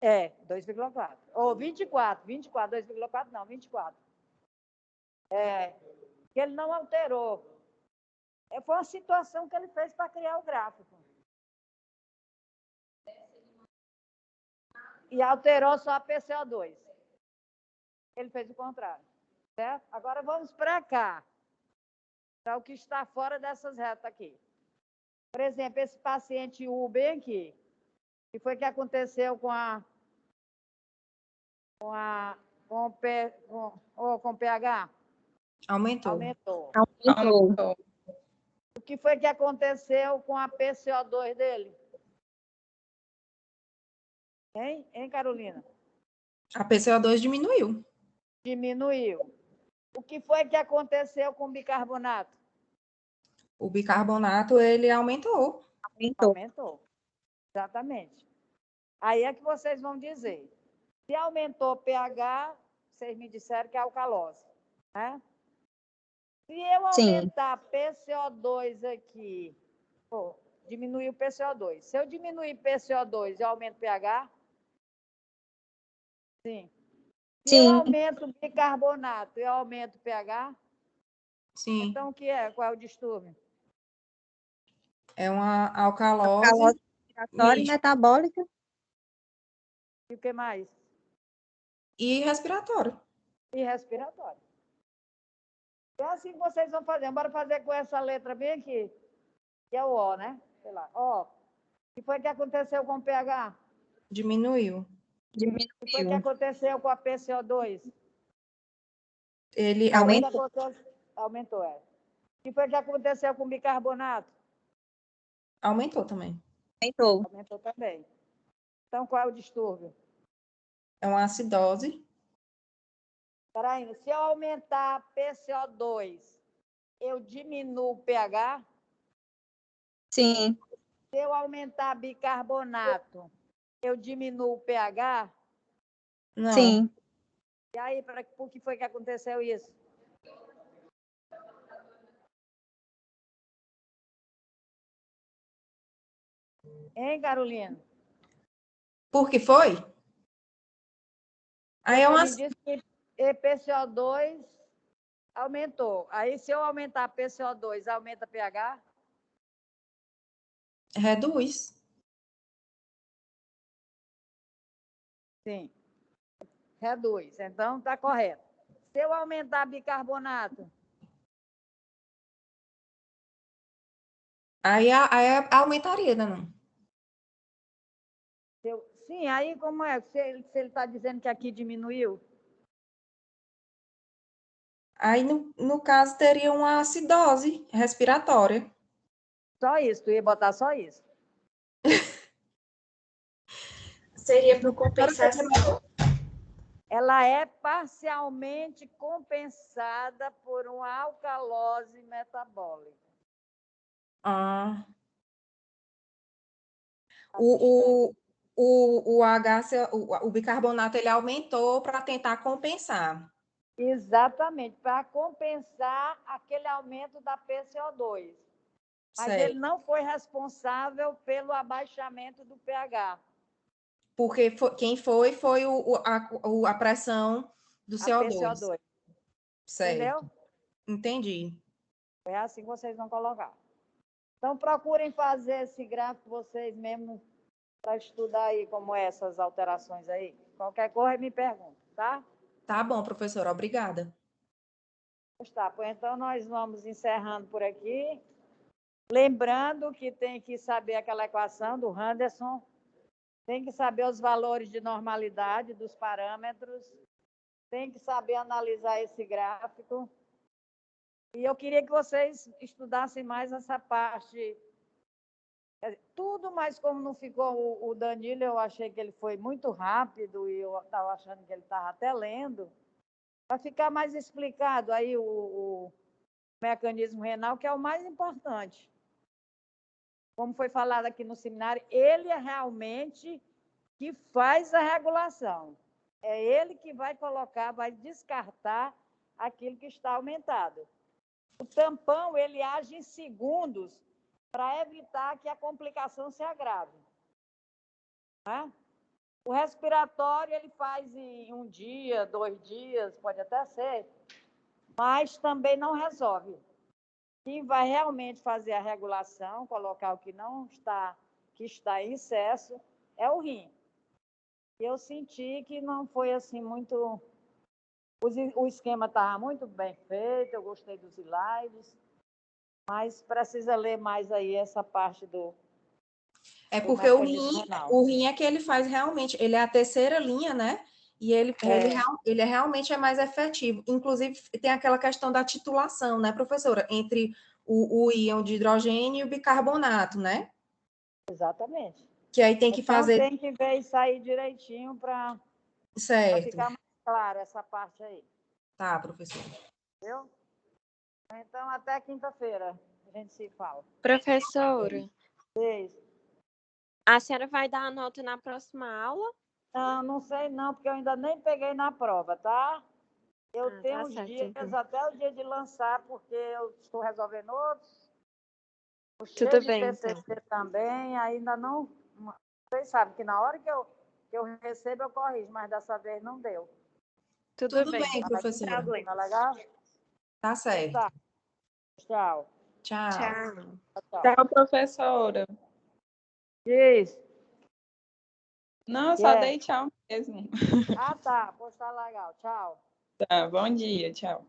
Speaker 1: É, 2,4. Ou 24, 2,4 não, 24. É, que ele não alterou. Foi uma situação que ele fez para criar o gráfico. E alterou só a PCO2. Ele fez o contrário, certo? Agora vamos para cá, para o que está fora dessas retas aqui. Por exemplo, esse paciente U bem aqui, o que foi que aconteceu com pH?
Speaker 10: Aumentou.
Speaker 1: O que foi que aconteceu com a PCO2 dele? Hein, Carolina?
Speaker 10: A PCO2 diminuiu.
Speaker 1: Diminuiu. O que foi que aconteceu com o bicarbonato?
Speaker 10: O bicarbonato, ele aumentou.
Speaker 1: Aumentou. Exatamente. Aí é que vocês vão dizer. Se aumentou o pH, vocês me disseram que é alcalose, né? Se eu aumentar a PCO2 aqui, diminuir o PCO2. Se eu diminuir PCO2, eu aumento o pH? Sim. Se eu aumento o bicarbonato, eu aumento o pH?
Speaker 10: Sim.
Speaker 1: Então, o que é? Qual é o distúrbio?
Speaker 10: É uma alcalose
Speaker 7: respiratória e metabólica.
Speaker 1: E o que mais?
Speaker 10: E respiratório.
Speaker 1: E respiratório. É assim que vocês vão fazer. Bora fazer com essa letra bem aqui, que é o O, né? Sei lá. O. O que foi que aconteceu com o pH?
Speaker 10: Diminuiu.
Speaker 1: O que foi que aconteceu com a PCO2?
Speaker 10: Ele aumentou.
Speaker 1: Aumentou, é. O que foi que aconteceu com o bicarbonato?
Speaker 10: Aumentou também.
Speaker 1: Aumentou também. Então, qual é o distúrbio?
Speaker 10: É uma acidose.
Speaker 1: Peraí, se eu aumentar a PCO2, eu diminuo o pH?
Speaker 7: Sim.
Speaker 1: Se eu aumentar bicarbonato, eu diminuo o pH?
Speaker 10: Não.
Speaker 7: Sim.
Speaker 1: E aí, por que foi que aconteceu isso? Hein, Carolina?
Speaker 10: Por que foi? Aí é uma...
Speaker 1: Você me disse que PCO2 aumentou. Aí, se eu aumentar a PCO2, aumenta pH?
Speaker 10: Reduz.
Speaker 1: Sim. Reduz. Então, está correto. Se eu aumentar bicarbonato?
Speaker 10: Aí aumentaria, né? Não?
Speaker 1: Sim, aí como é? Se ele está dizendo que aqui diminuiu?
Speaker 10: Aí, no caso, teria uma acidose respiratória.
Speaker 1: Só isso, tu ia botar só isso.
Speaker 8: Seria por compensação.
Speaker 1: Ela é parcialmente compensada por uma alcalose metabólica.
Speaker 10: Ah. O bicarbonato ele aumentou para tentar compensar.
Speaker 1: Exatamente, para compensar aquele aumento da PCO2. Mas
Speaker 10: Certo.
Speaker 1: ele não foi responsável pelo abaixamento do pH.
Speaker 10: Porque quem foi a pressão do CO2.
Speaker 1: PCO2.
Speaker 10: Certo.
Speaker 1: Entendeu?
Speaker 10: Entendi.
Speaker 1: É assim que vocês vão colocar. Então, procurem fazer esse gráfico vocês mesmos para estudar aí como essas alterações aí. Qualquer coisa me pergunta, tá?
Speaker 10: Tá bom, professora. Obrigada.
Speaker 1: Tá, pois então nós vamos encerrando por aqui. Lembrando que tem que saber aquela equação do Henderson, tem que saber os valores de normalidade dos parâmetros, tem que saber analisar esse gráfico. E eu queria que vocês estudassem mais essa parte. Tudo, mas como não ficou o Danilo, eu achei que ele foi muito rápido e eu estava achando que ele estava até lendo. Para ficar mais explicado aí o mecanismo renal, que é o mais importante. Como foi falado aqui no seminário, ele é realmente que faz a regulação. É ele que vai colocar, vai descartar aquilo que está aumentado. O tampão, ele age em segundos para evitar que a complicação se agrave. Né? O respiratório, ele faz em 1 dia, 2 dias, pode até ser, mas também não resolve. Quem vai realmente fazer a regulação, colocar o que não está, que está em excesso, é o rim. Eu senti que não foi assim muito... O esquema estava muito bem feito, eu gostei dos slides, mas precisa ler mais aí essa parte do...
Speaker 10: É porque o rim é que ele faz realmente, ele é a terceira linha, né? E ele realmente é mais efetivo. Inclusive, tem aquela questão da titulação, né, professora? Entre o íon de hidrogênio e o bicarbonato, né?
Speaker 1: Exatamente.
Speaker 10: Que aí tem que fazer...
Speaker 1: Tem que ver isso aí direitinho para ficar mais claro essa parte aí.
Speaker 10: Tá, professora.
Speaker 1: Entendeu? Então, até quinta-feira a gente se fala.
Speaker 2: Professora,
Speaker 1: Beijo.
Speaker 2: a senhora vai dar a nota na próxima aula?
Speaker 1: Não sei não, porque eu ainda nem peguei na prova, tá? Eu tenho
Speaker 2: tá
Speaker 1: uns
Speaker 2: certo,
Speaker 1: dias,
Speaker 2: então.
Speaker 1: até o dia de lançar, porque eu estou resolvendo outros. O
Speaker 2: Tudo
Speaker 1: cheio de
Speaker 2: bem,
Speaker 1: TCC
Speaker 2: então.
Speaker 1: também, ainda não... Vocês sabem que na hora que eu recebo, eu corrijo, mas dessa vez não deu.
Speaker 2: Tudo bem,
Speaker 10: professora.
Speaker 1: Tá legal?
Speaker 10: Tá certo.
Speaker 1: Tá. Tchau.
Speaker 2: Tchau.
Speaker 15: Tchau, professora.
Speaker 1: Isso.
Speaker 15: Não, eu só dei tchau mesmo.
Speaker 1: Ah, tá. Pois tá legal. Tchau.
Speaker 15: Tá, bom dia, tchau.